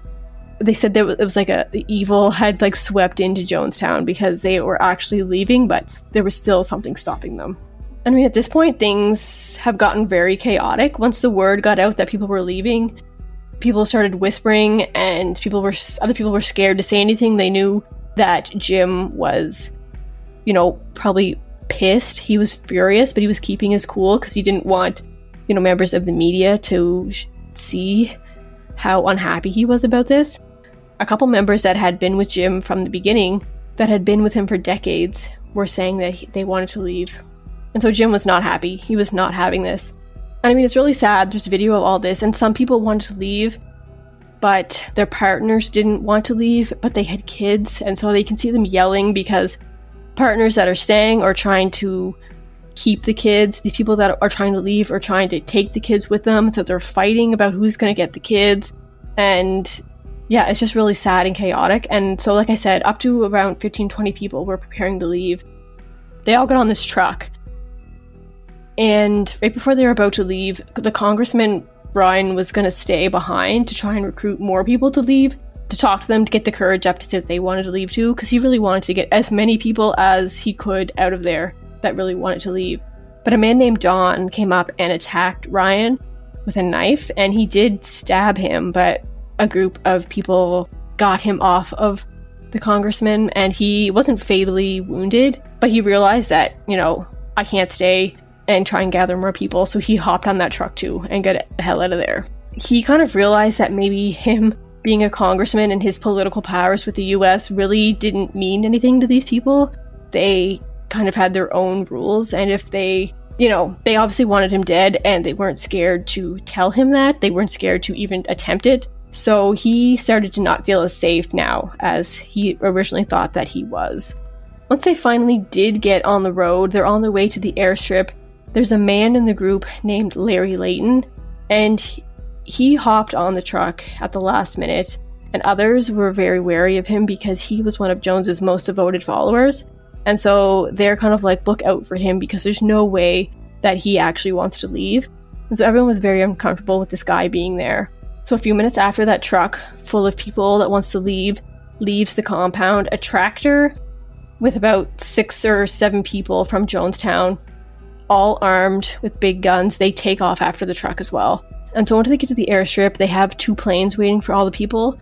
they said it was like the evil had like swept into Jonestown because they were actually leaving, but there was still something stopping them. I mean, at this point, things have gotten very chaotic. Once the word got out that people were leaving, people started whispering, and other people were scared to say anything. They knew that Jim was, probably pissed. He was furious, but he was keeping his cool because he didn't want, members of the media to see how unhappy he was about this. A couple members that had been with Jim from the beginning, that had been with him for decades, were saying that they wanted to leave. And so Jim was not happy. He was not having this. I mean, it's really sad. There's a video of all this, and some people wanted to leave, but their partners didn't want to leave, but they had kids, and so they can see them yelling because partners that are staying are trying to keep the kids. These people that are trying to leave are trying to take the kids with them, so they're fighting about who's going to get the kids. And yeah, it's just really sad and chaotic. And so, like I said, up to around 15-20 people were preparing to leave. They all got on this truck, and right before they were about to leave, the congressman Ryan was going to stay behind to try and recruit more people to leave, to talk to them, to get the courage up to say that they wanted to leave too, because he really wanted to get as many people as he could out of there that really wanted to leave. But a man named Don came up and attacked Ryan with a knife, and he did stab him, but a group of people got him off of the congressman, and he wasn't fatally wounded, but he realized that, I can't stay and try and gather more people, so he hopped on that truck too and got the hell out of there. He kind of realized that maybe him being a congressman and his political powers with the US really didn't mean anything to these people. They kind of had their own rules, and if they obviously wanted him dead, and they weren't scared to tell him that. They weren't scared to even attempt it. So he started to not feel as safe now as he originally thought that he was. Once they finally did get on the road, they're on their way to the airstrip. There's a man in the group named Larry Layton, and he hopped on the truck at the last minute, and others were very wary of him because he was one of Jones's most devoted followers. And so they're kind of like, look out for him because there's no way that he actually wants to leave. And so everyone was very uncomfortable with this guy being there. So a few minutes after that truck full of people that wants to leave leaves the compound, a tractor with about 6 or 7 people from Jonestown, all armed with big guns, they take off after the truck as well. And so once they get to the airstrip, they have 2 planes waiting for all the people,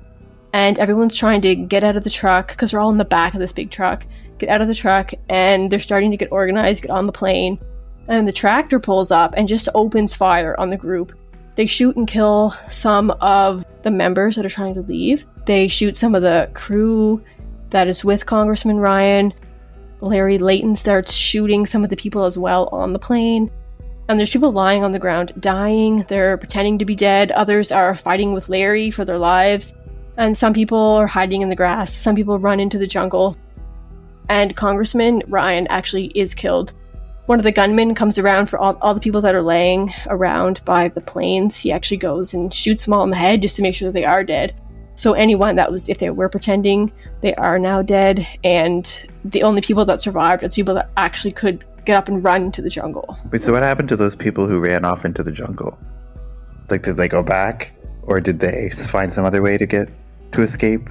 and everyone's trying to get out of the truck because they're all in the back of this big truck. Get out of the truck, and they're starting to get organized, get on the plane, and the tractor pulls up and just opens fire on the group. They shoot and kill some of the members that are trying to leave. They shoot some of the crew that is with Congressman Ryan. Larry Layton starts shooting some of the people as well on the plane. And there's people lying on the ground dying. They're pretending to be dead. Others are fighting with Larry for their lives. And some people are hiding in the grass. Some people run into the jungle. And Congressman Ryan actually is killed. One of the gunmen comes around for all the people that are laying around by the planes. He actually goes and shoots them all in the head just to make sure that they are dead. So anyone that was, if they were pretending, they are now dead. And the only people that survived are the people that actually could get up and run into the jungle. Wait, so what happened to those people who ran off into the jungle? Like, did they go back? Or did they find some other way to escape?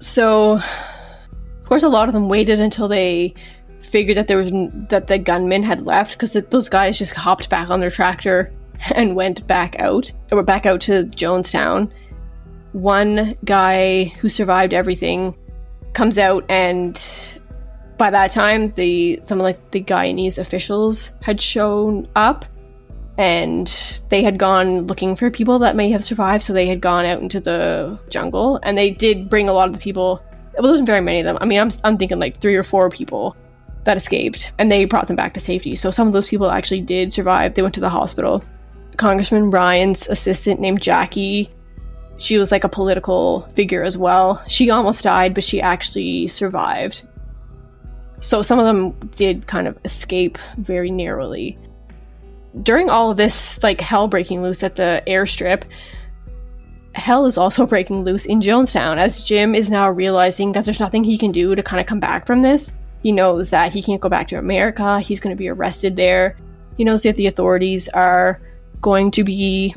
So, of course, a lot of them waited until they figured that the gunmen had left, because those guys just hopped back on their tractor and went back out to Jonestown. One guy who survived everything comes out, and by that time some of the Guyanese officials had shown up, and they had gone looking for people that may have survived, so they had gone out into the jungle, and they did bring a lot of the people Well, there wasn't very many of them. I mean, I'm thinking like 3 or 4 people that escaped, and they brought them back to safety. So some of those people actually did survive. They went to the hospital. Congressman Ryan's assistant named Jackie, she was like a political figure as well. She almost died, but she actually survived. So some of them did kind of escape very narrowly. During all of this, like, hell breaking loose at the airstrip, hell is also breaking loose in Jonestown, as Jim is now realizing that there's nothing he can do to kind of come back from this. He knows that he can't go back to America. He's going to be arrested there. He knows that the authorities are going to be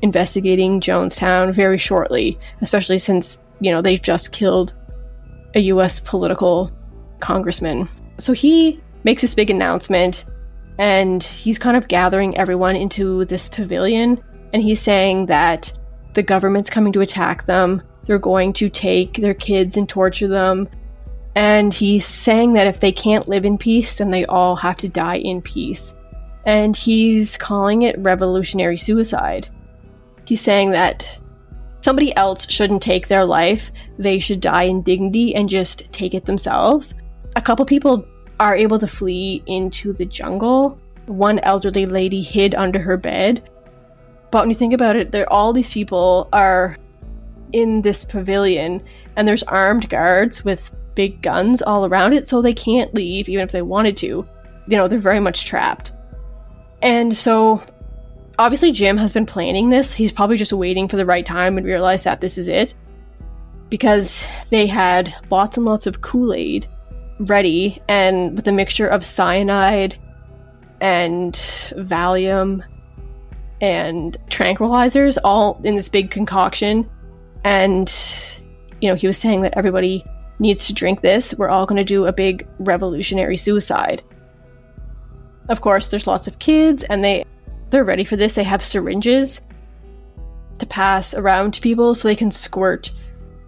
investigating Jonestown very shortly, especially since, they've just killed a US political congressman. So he makes this big announcement, and he's kind of gathering everyone into this pavilion, and he's saying that the government's coming to attack them. They're going to take their kids and torture them. And he's saying that if they can't live in peace, then they all have to die in peace. And he's calling it revolutionary suicide. He's saying that somebody else shouldn't take their life. They should die in dignity and just take it themselves. A couple people are able to flee into the jungle. One elderly lady hid under her bed. But when you think about it, all these people are in this pavilion, and there's armed guards with big guns all around it, so they can't leave even if they wanted to. They're very much trapped. And so obviously Jim has been planning this. He's probably just waiting for the right time and realized that this is it, because they had lots and lots of Kool-Aid ready, and with a mixture of cyanide and Valium and tranquilizers all in this big concoction. And he was saying that everybody needs to drink this. We're all going to do a big revolutionary suicide. Of course, there's lots of kids, and they're ready for this. They have syringes to pass around to people so they can squirt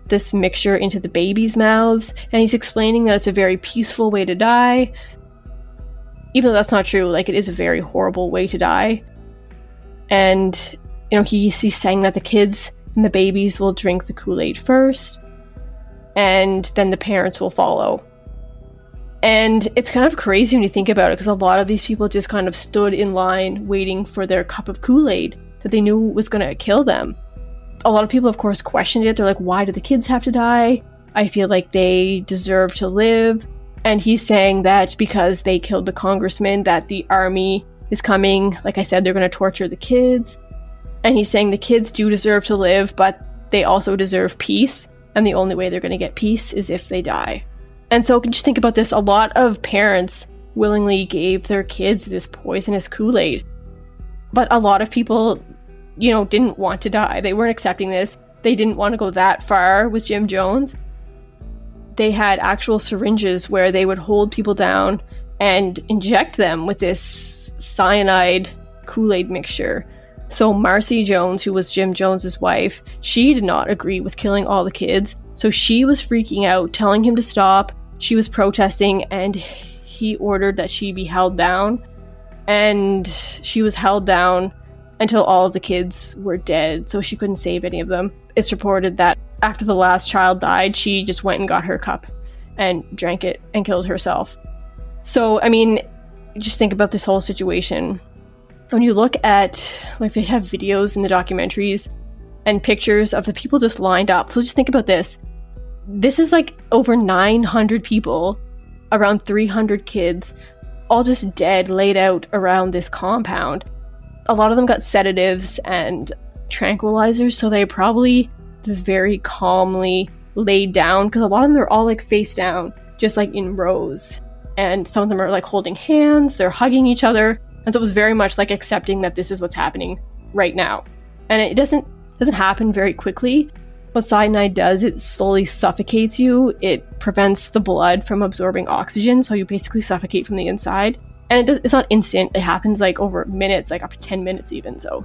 this mixture into the babies' mouths. And he's explaining that it's a very peaceful way to die. Even though that's not true, like, it is a very horrible way to die. And, he's saying that the kids and the babies will drink the Kool-Aid first, and then the parents will follow. And it's kind of crazy when you think about it, because a lot of these people just kind of stood in line waiting for their cup of Kool-Aid that they knew was going to kill them. A lot of people, of course, questioned it. They're like, why do the kids have to die? I feel like they deserve to live. And he's saying that because they killed the congressman, that the army is coming. Like I said, they're going to torture the kids. And he's saying the kids do deserve to live, but they also deserve peace. And the only way they're going to get peace is if they die. And so just think about this. A lot of parents willingly gave their kids this poisonous Kool-Aid. But a lot of people, didn't want to die. They weren't accepting this. They didn't want to go that far with Jim Jones. They had actual syringes where they would hold people down and inject them with this cyanide Kool-Aid mixture. So Marcy Jones, who was Jim Jones's wife, she did not agree with killing all the kids. So she was freaking out, telling him to stop. She was protesting, and he ordered that she be held down. And she was held down until all of the kids were dead, so she couldn't save any of them. It's reported that after the last child died, she just went and got her cup and drank it and killed herself. So, I mean, just think about this whole situation. When you look at, like, they have videos in the documentaries and pictures of the people just lined up. So just think about this. This is like over 900 people, around 300 kids, all just dead, laid out around this compound. A lot of them got sedatives and tranquilizers, so they probably just very calmly laid down, because a lot of them, they're all like face down, just like in rows. And some of them are like holding hands, they're hugging each other. And so it was very much like accepting that this is what's happening right now. And it doesn't happen very quickly. What cyanide does, it slowly suffocates you. It prevents the blood from absorbing oxygen, so you basically suffocate from the inside. And it's not instant. It happens like over minutes, like up to 10 minutes even. So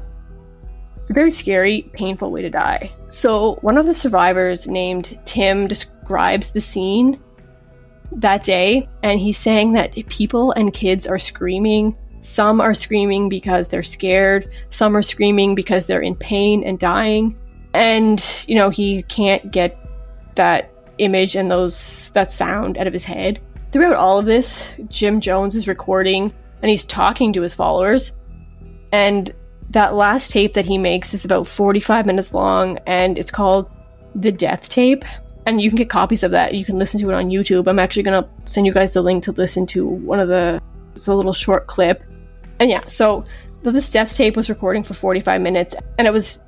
it's a very scary, painful way to die. So one of the survivors named Tim describes the scene that day, and he's saying that people and kids are screaming. Some are screaming because they're scared. Some are screaming because they're in pain and dying. And, he can't get that image and that sound out of his head. Throughout all of this, Jim Jones is recording and he's talking to his followers. And that last tape that he makes is about 45 minutes long, and it's called The Death Tape. And you can get copies of that. You can listen to it on YouTube. I'm actually going to send you guys the link to listen to it's a little short clip. And yeah, so this death tape was recording for 45 minutes, and it was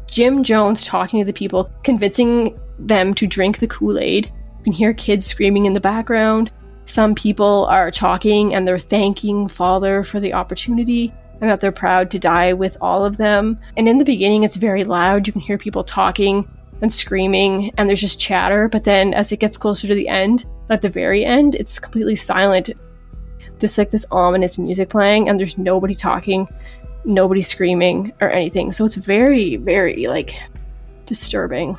Jim Jones talking to the people, convincing them to drink the Kool-Aid. You can hear kids screaming in the background. Some people are talking and they're thanking Father for the opportunity and that they're proud to die with all of them. And in the beginning, it's very loud. You can hear people talking and screaming, and there's just chatter. But then as it gets closer to the end, at the very end, it's completely silent. Just like this ominous music playing, and there's nobody talking, nobody screaming or anything. So it's very, very, like, disturbing.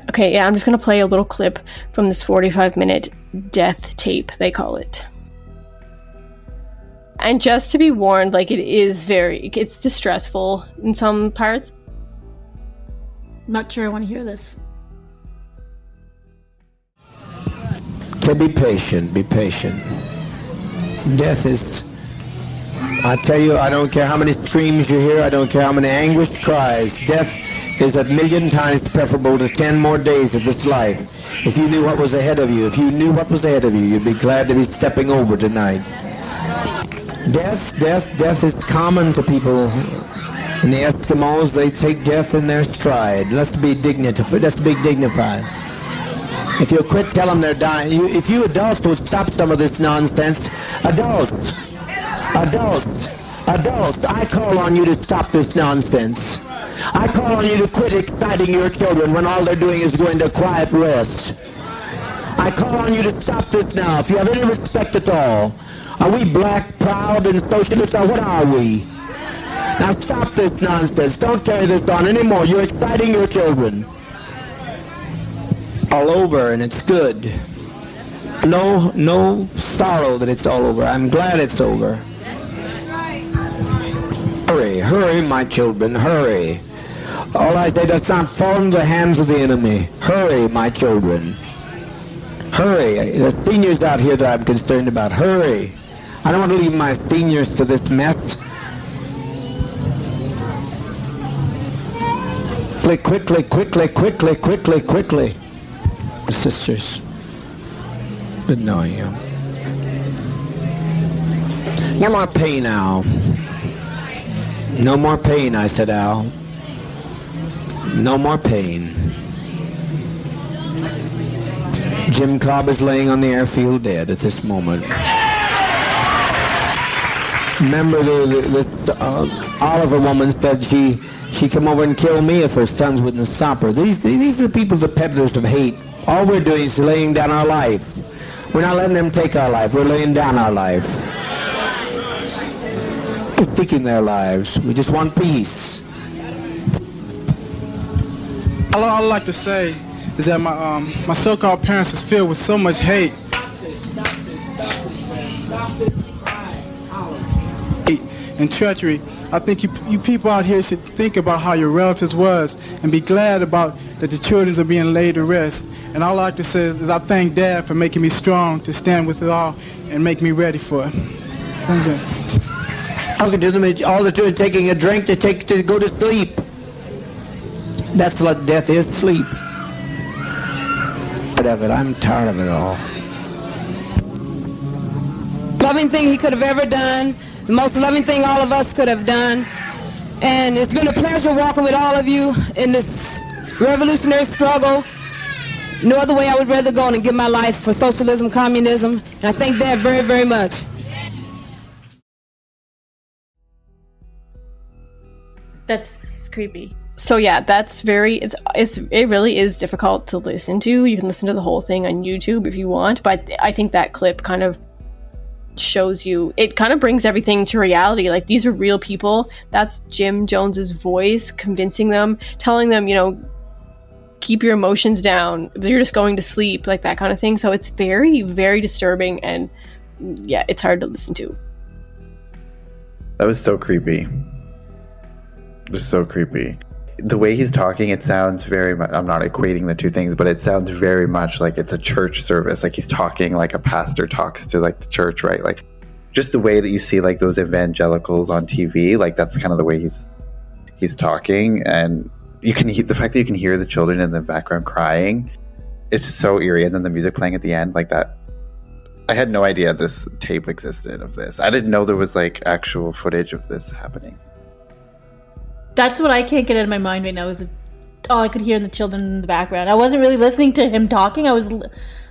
Okay, yeah, I'm just going to play a little clip from this 45-minute death tape, they call it. And just to be warned, like, it's distressful in some parts. Not sure I want to hear this. So be patient, be patient. Death is, I tell you, I don't care how many screams you hear, I don't care how many anguished cries. Death is a million times preferable to 10 more days of this life. If you knew what was ahead of you, you'd be glad to be stepping over tonight. Death is common to people. And the Eskimos, they take death in their stride. Let's be dignified. If you quit telling them they're dying, if you adults would stop some of this nonsense, adults, I call on you to stop this nonsense. I call on you to quit exciting your children when all they're doing is going to quiet rest. I call on you to stop this now. If you have any respect at all, are we black, proud, and socialist, or what are we? Now stop this nonsense. Don't carry this on anymore. You're exciting your children. All over, and it's good. No sorrow that it's all over. I'm glad it's over. Hurry, my children, hurry. All I say, does not fall into the hands of the enemy. Hurry, my children. Hurry. The seniors out here that I'm concerned about. Hurry. I don't want to leave my seniors to this mess. Quickly. Sisters, good knowing you. No more pain, Al. No more pain, I said, Al. No more pain. Jim Cobb is laying on the airfield dead at this moment. Remember the Oliver woman said she'd come over and kill me if her sons wouldn't stop her. These are the people, the peddlers of hate. All we're doing is laying down our life. We're not letting them take our life. We're laying down our life. We're seeking their lives. We just want peace. All I'd like to say is that my so-called parents was filled with so much hate. And treachery. I think you people out here should think about how your relatives was and be glad about that the children are being laid to rest. And all I like to say is I thank Dad for making me strong to stand with it all and make me ready for it. Thank you. Talking to them, all they're doing is taking a drink to go to sleep. That's what death is, sleep. I'm tired of it all. Loving thing he could have ever done. The most loving thing all of us could have done. And it's been a pleasure walking with all of you in this revolutionary struggle. No other way I would rather go and give my life for socialism, communism. And I thank Dad very, very much. That's creepy. So yeah, that's it really is difficult to listen to. You can listen to the whole thing on YouTube if you want, but I think that clip kind of shows you, it kind of brings everything to reality. Like, these are real people. That's Jim Jones's voice convincing them, telling them, keep your emotions down, you're just going to sleep, like that kind of thing. So it's very, very disturbing, and yeah, it's hard to listen to. That was so creepy. Just so creepy. the way he's talking, it sounds very much, I'm not equating the two things, but it sounds very much like it's a church service. Like he's talking like a pastor talks to like the church, right? Like just the way that you see like those evangelicals on TV, like that's kind of the way he's talking. And you can the fact that you can hear the children in the background crying, it's so eerie. And then the music playing at the end like that. I had no idea this tape existed of this. I didn't know there was like actual footage of this happening. That's what I can't get out of my mind right now, is all I could hear in the children in the background. I wasn't really listening to him talking. I was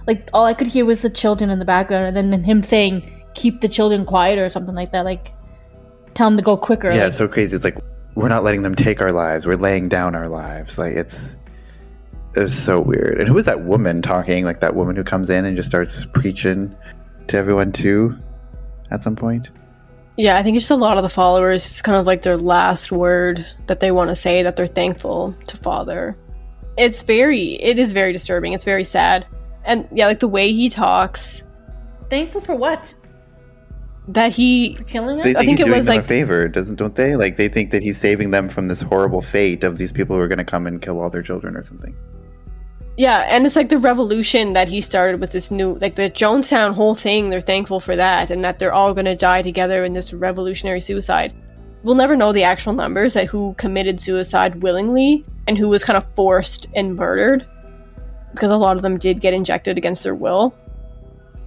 like, all I could hear was the children in the background, and then him saying, keep the children quiet or something like that. Like, tell them to go quicker. Yeah, like, it's so crazy. It's like, we're not letting them take our lives. We're laying down our lives. Like, it's so weird. And who is that woman talking? Like that woman who comes in and just starts preaching to everyone too at some point? Yeah, I think it's just a lot of the followers. It's kind of like their last word that they want to say, that they're thankful to Father. It is very disturbing. It's very sad. And yeah, like the way he talks. Thankful for what? That he... For killing us? They think I think he's it doing was them like... a favor, don't they? Like they think that he's saving them from this horrible fate of these people who are going to come and kill all their children or something. Yeah, and it's like the revolution that he started with this new, like the Jonestown whole thing, they're thankful for that, and that they're all going to die together in this revolutionary suicide. We'll never know the actual numbers at who committed suicide willingly and who was kind of forced and murdered, because a lot of them did get injected against their will.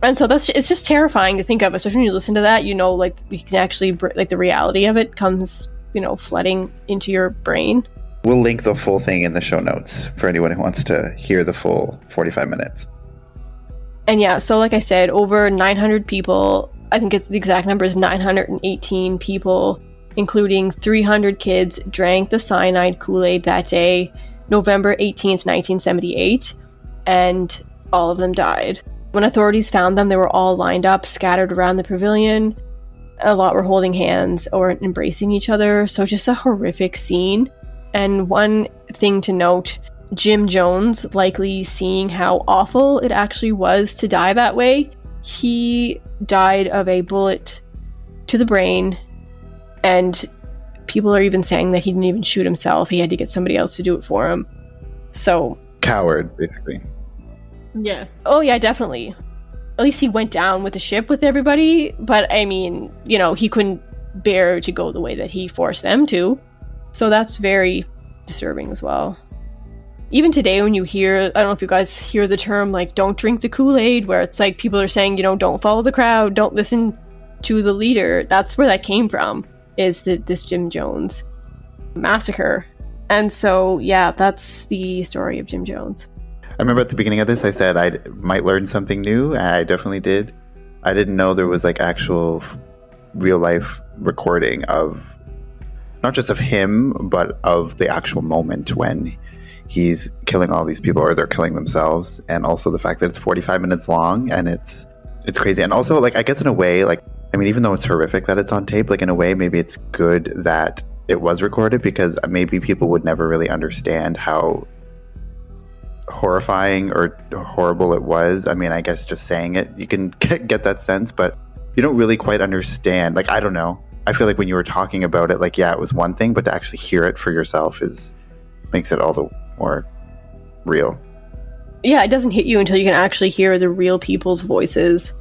And so it's just terrifying to think of, especially when you listen to that, you know, like you can actually, like the reality of it comes, you know, flooding into your brain. We'll link the full thing in the show notes for anyone who wants to hear the full 45 minutes. And yeah, so like I said, over 900 people, I think the exact number is 918 people, including 300 kids, drank the cyanide Kool-Aid that day, November 18th, 1978, and all of them died. When authorities found them, they were all lined up, scattered around the pavilion. A lot were holding hands or embracing each other, so just a horrific scene. And one thing to note, Jim Jones, likely seeing how awful it actually was to die that way, he died of a bullet to the brain, and people are even saying that he didn't even shoot himself. He had to get somebody else to do it for him. So... Coward, basically. Yeah. Oh yeah, definitely. At least he went down with the ship with everybody, but I mean, you know, he couldn't bear to go the way that he forced them to. So that's very disturbing as well. Even today when you hear, I don't know if you guys hear the term, like, don't drink the Kool-Aid, where it's like people are saying, you know, don't follow the crowd, don't listen to the leader. That's where that came from, is this Jim Jones massacre. And so, yeah, that's the story of Jim Jones. I remember at the beginning of this, I said I might learn something new, and I definitely did. I didn't know there was like actual real-life recording of, not just of him, but of the actual moment when he's killing all these people, or they're killing themselves, and also the fact that it's 45 minutes long, and it's crazy. And also, like, I guess in a way, like, I mean, even though it's horrific that it's on tape, like, in a way, maybe it's good that it was recorded, because maybe people would never really understand how horrifying or horrible it was. I mean, I guess just saying it, you can get that sense, but you don't really quite understand. Like, I don't know. I feel like when you were talking about it, like, yeah, it was one thing, but to actually hear it for yourself makes it all the more real. Yeah, it doesn't hit you until you can actually hear the real people's voices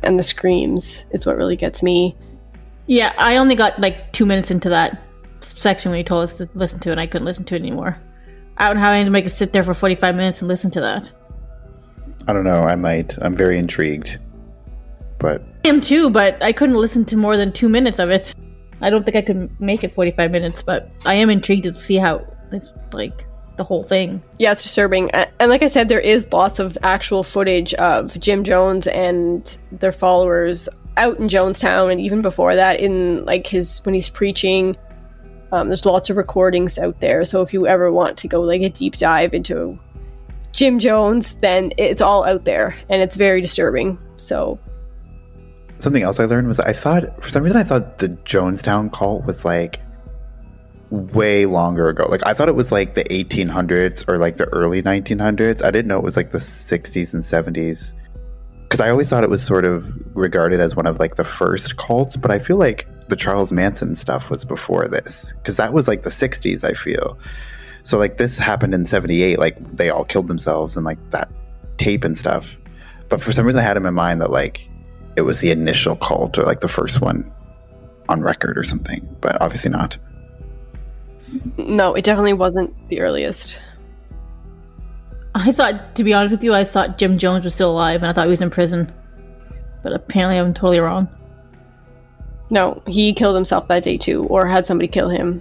and the screams. It's what really gets me. Yeah, I only got like 2 minutes into that section when you told us to listen to it, and I couldn't listen to it anymore. I don't know how anybody could sit there for 45 minutes and listen to that. I don't know. I might. I'm very intrigued. But I am too, but I couldn't listen to more than 2 minutes of it. I don't think I could make it 45 minutes, but I am intrigued to see how it's like the whole thing. Yeah, it's disturbing. And like I said, there is lots of actual footage of Jim Jones and their followers out in Jonestown, and even before that, in like when he's preaching. There's lots of recordings out there, so if you ever want to go like a deep dive into Jim Jones, then it's all out there, and it's very disturbing. So something else I learned was for some reason I thought the Jonestown cult was like way longer ago. Like, I thought it was like the 1800s or like the early 1900s. I didn't know it was like the 60s and 70s, because I always thought it was sort of regarded as one of like the first cults, but I feel like the Charles Manson stuff was before this, because that was like the 60s, I feel. So like this happened in 78, like they all killed themselves and like that tape and stuff. But for some reason I had in my mind that like it was the initial cult or like the first one on record or something, but obviously not. No, it definitely wasn't the earliest. I thought, to be honest with you, I thought Jim Jones was still alive and I thought he was in prison. But apparently I'm totally wrong. No, he killed himself that day too, or had somebody kill him.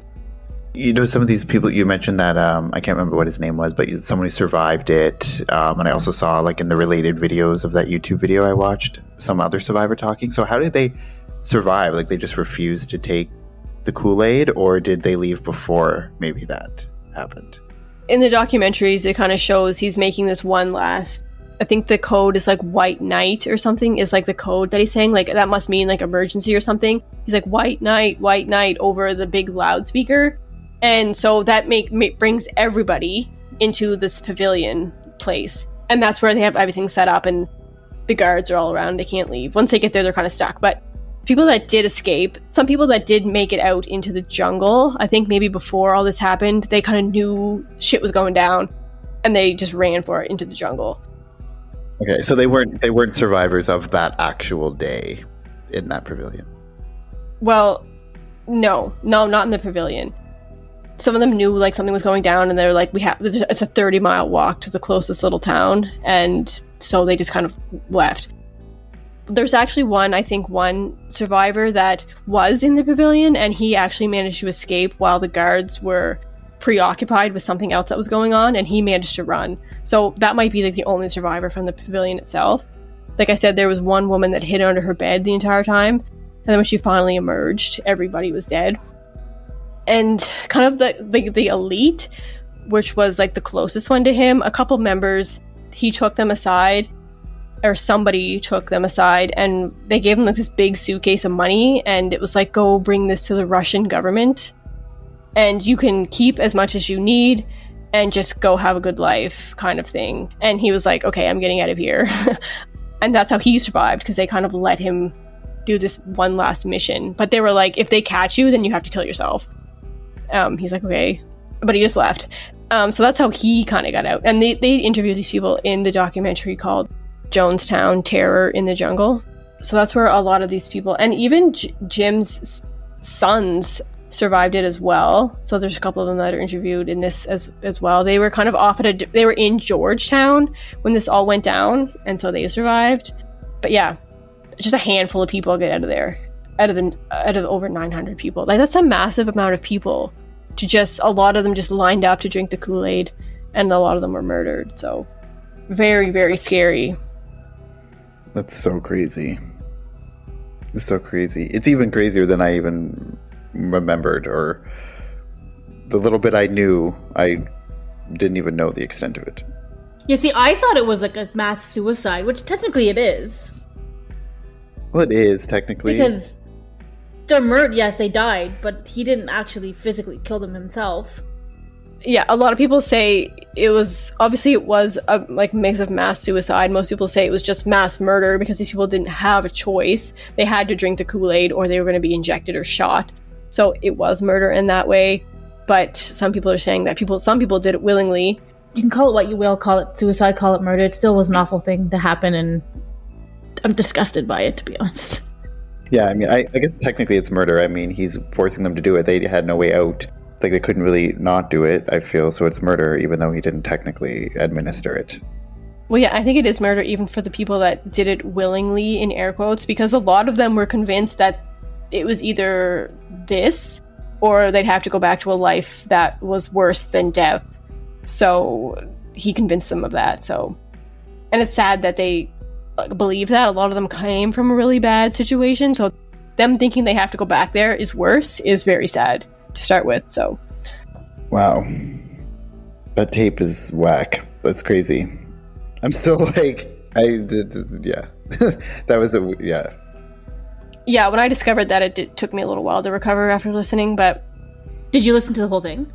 You know, some of these people, you mentioned that, I can't remember what his name was, but someone who survived it. And I also saw, like, in the related videos of that YouTube video I watched, some other survivor talking. So how did they survive? Like, they just refused to take the Kool-Aid, or did they leave before maybe that happened? In the documentaries, it kind of shows he's making this one last... I think the code is like white knight or something is like the code that he's saying. Like that must mean like emergency or something. He's like white knight over the big loudspeaker. And so that brings everybody into this pavilion place. And that's where they have everything set up and the guards are all around. They can't leave. Once they get there, they're kind of stuck. But people that did escape, some people that did make it out into the jungle, I think maybe before all this happened, they kind of knew shit was going down and they just ran for it into the jungle. Okay, so they weren't survivors of that actual day in that pavilion. Well, no, not in the pavilion. Some of them knew like something was going down, and they're like, it's a 30-mile walk to the closest little town, and so they just kind of left. There's actually one survivor that was in the pavilion, and he actually managed to escape while the guards were preoccupied with something else that was going on, and he managed to run. So that might be like the only survivor from the pavilion itself. Like I said, there was one woman that hid under her bed the entire time, and then when she finally emerged, everybody was dead. And kind of the elite, which was like the closest one to him, a couple members, he took them aside, or somebody took them aside, and they gave him like this big suitcase of money, and it was like, go bring this to the Russian government, and you can keep as much as you need and just go have a good life kind of thing. And he was like, okay, I'm getting out of here. And that's how he survived, because they kind of let him do this one last mission. But they were like, if they catch you, then you have to kill yourself. He's like, okay. But he just left. So that's how he kind of got out. And they interviewed these people in the documentary called Jonestown, Terror in the Jungle. So that's where a lot of these people, and even Jim's sons survived it as well. So there's a couple of them that are interviewed in this as well. They were kind of off they were in Georgetown when this all went down, and so they survived. But yeah, just a handful of people get out of there, out of over 900 people. Like, that's a massive amount of people to just, a lot of them just lined up to drink the Kool-Aid, and a lot of them were murdered. So very, very scary. That's so crazy. It's so crazy. It's even crazier than I even remembered, or the little bit I knew, I didn't even know the extent of it. Yeah, see, I thought it was like a mass suicide, which technically it is. Well, it is technically, because they're murdered. Yes, they died, but he didn't actually physically kill them himself. Yeah, a lot of people say it was a like mix of mass suicide. Most people say it was just mass murder, because these people didn't have a choice. They had to drink the Kool-Aid or they were going to be injected or shot. So it was murder in that way. But some people are saying that some people did it willingly. You can call it what you will, call it suicide, call it murder. It still was an awful thing to happen, and I'm disgusted by it, to be honest. Yeah, I mean, I guess technically it's murder. I mean, he's forcing them to do it. They had no way out. Like, they couldn't really not do it, I feel, so it's murder, even though he didn't technically administer it. Well, yeah, I think it is murder even for the people that did it willingly, in air quotes, because a lot of them were convinced that it was either this, or they'd have to go back to a life that was worse than death. So he convinced them of that. So, and it's sad that they believe that. A lot of them came from a really bad situation, so them thinking they have to go back there is worse is very sad to start with. So wow, that tape is whack. That's crazy. I'm still like, yeah. That was yeah, when I discovered that, it took me a little while to recover after listening. But did you listen to the whole thing?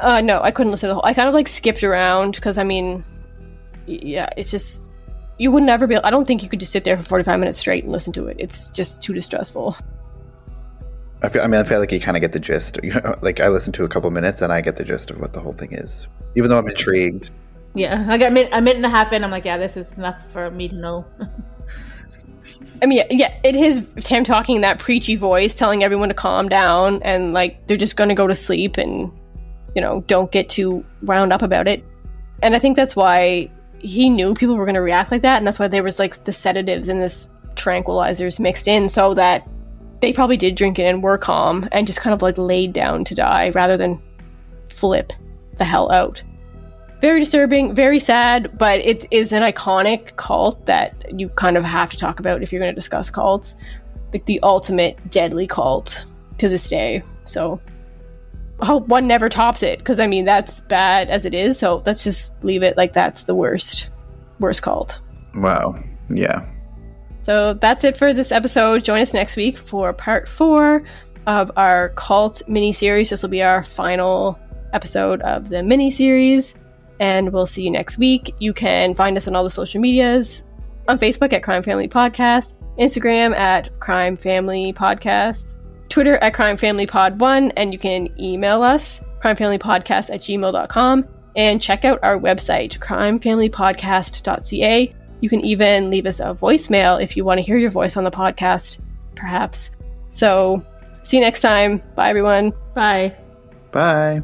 No, I couldn't listen to the whole. I kind of like skipped around, because I mean, yeah, it's just, you would never be able, I don't think you could just sit there for 45 minutes straight and listen to it. It's just too distressful. I feel like you kind of get the gist. Like I listened to a couple minutes and I get the gist of what the whole thing is, even though I'm intrigued. Yeah, I got a minute and a half in. I'm like, yeah, this is enough for me to know. I mean, yeah, it is him talking in that preachy voice, telling everyone to calm down, and like they're just going to go to sleep and, don't get too wound up about it. And I think that's why he knew people were going to react like that, and that's why there was like the sedatives and this tranquilizers mixed in, so that they probably did drink it and were calm and just kind of like laid down to die rather than flip the hell out. Very disturbing, very sad, but it is an iconic cult that you kind of have to talk about if you're going to discuss cults. Like the ultimate deadly cult to this day. So I hope one never tops it, because I mean that's bad as it is, so let's just leave it like that's the worst cult. Wow. Yeah. So that's it for this episode. Join us next week for part 4 of our cult miniseries. This will be our final episode of the miniseries, and we'll see you next week. You can find us on all the social medias, on Facebook at Crime Family Podcast, Instagram at Crime Family Podcast, Twitter at Crime Family Pod 1, and you can email us, crimefamilypodcast@gmail.com, and check out our website, crimefamilypodcast.ca. You can even leave us a voicemail if you want to hear your voice on the podcast, perhaps. So, see you next time. Bye, everyone. Bye. Bye.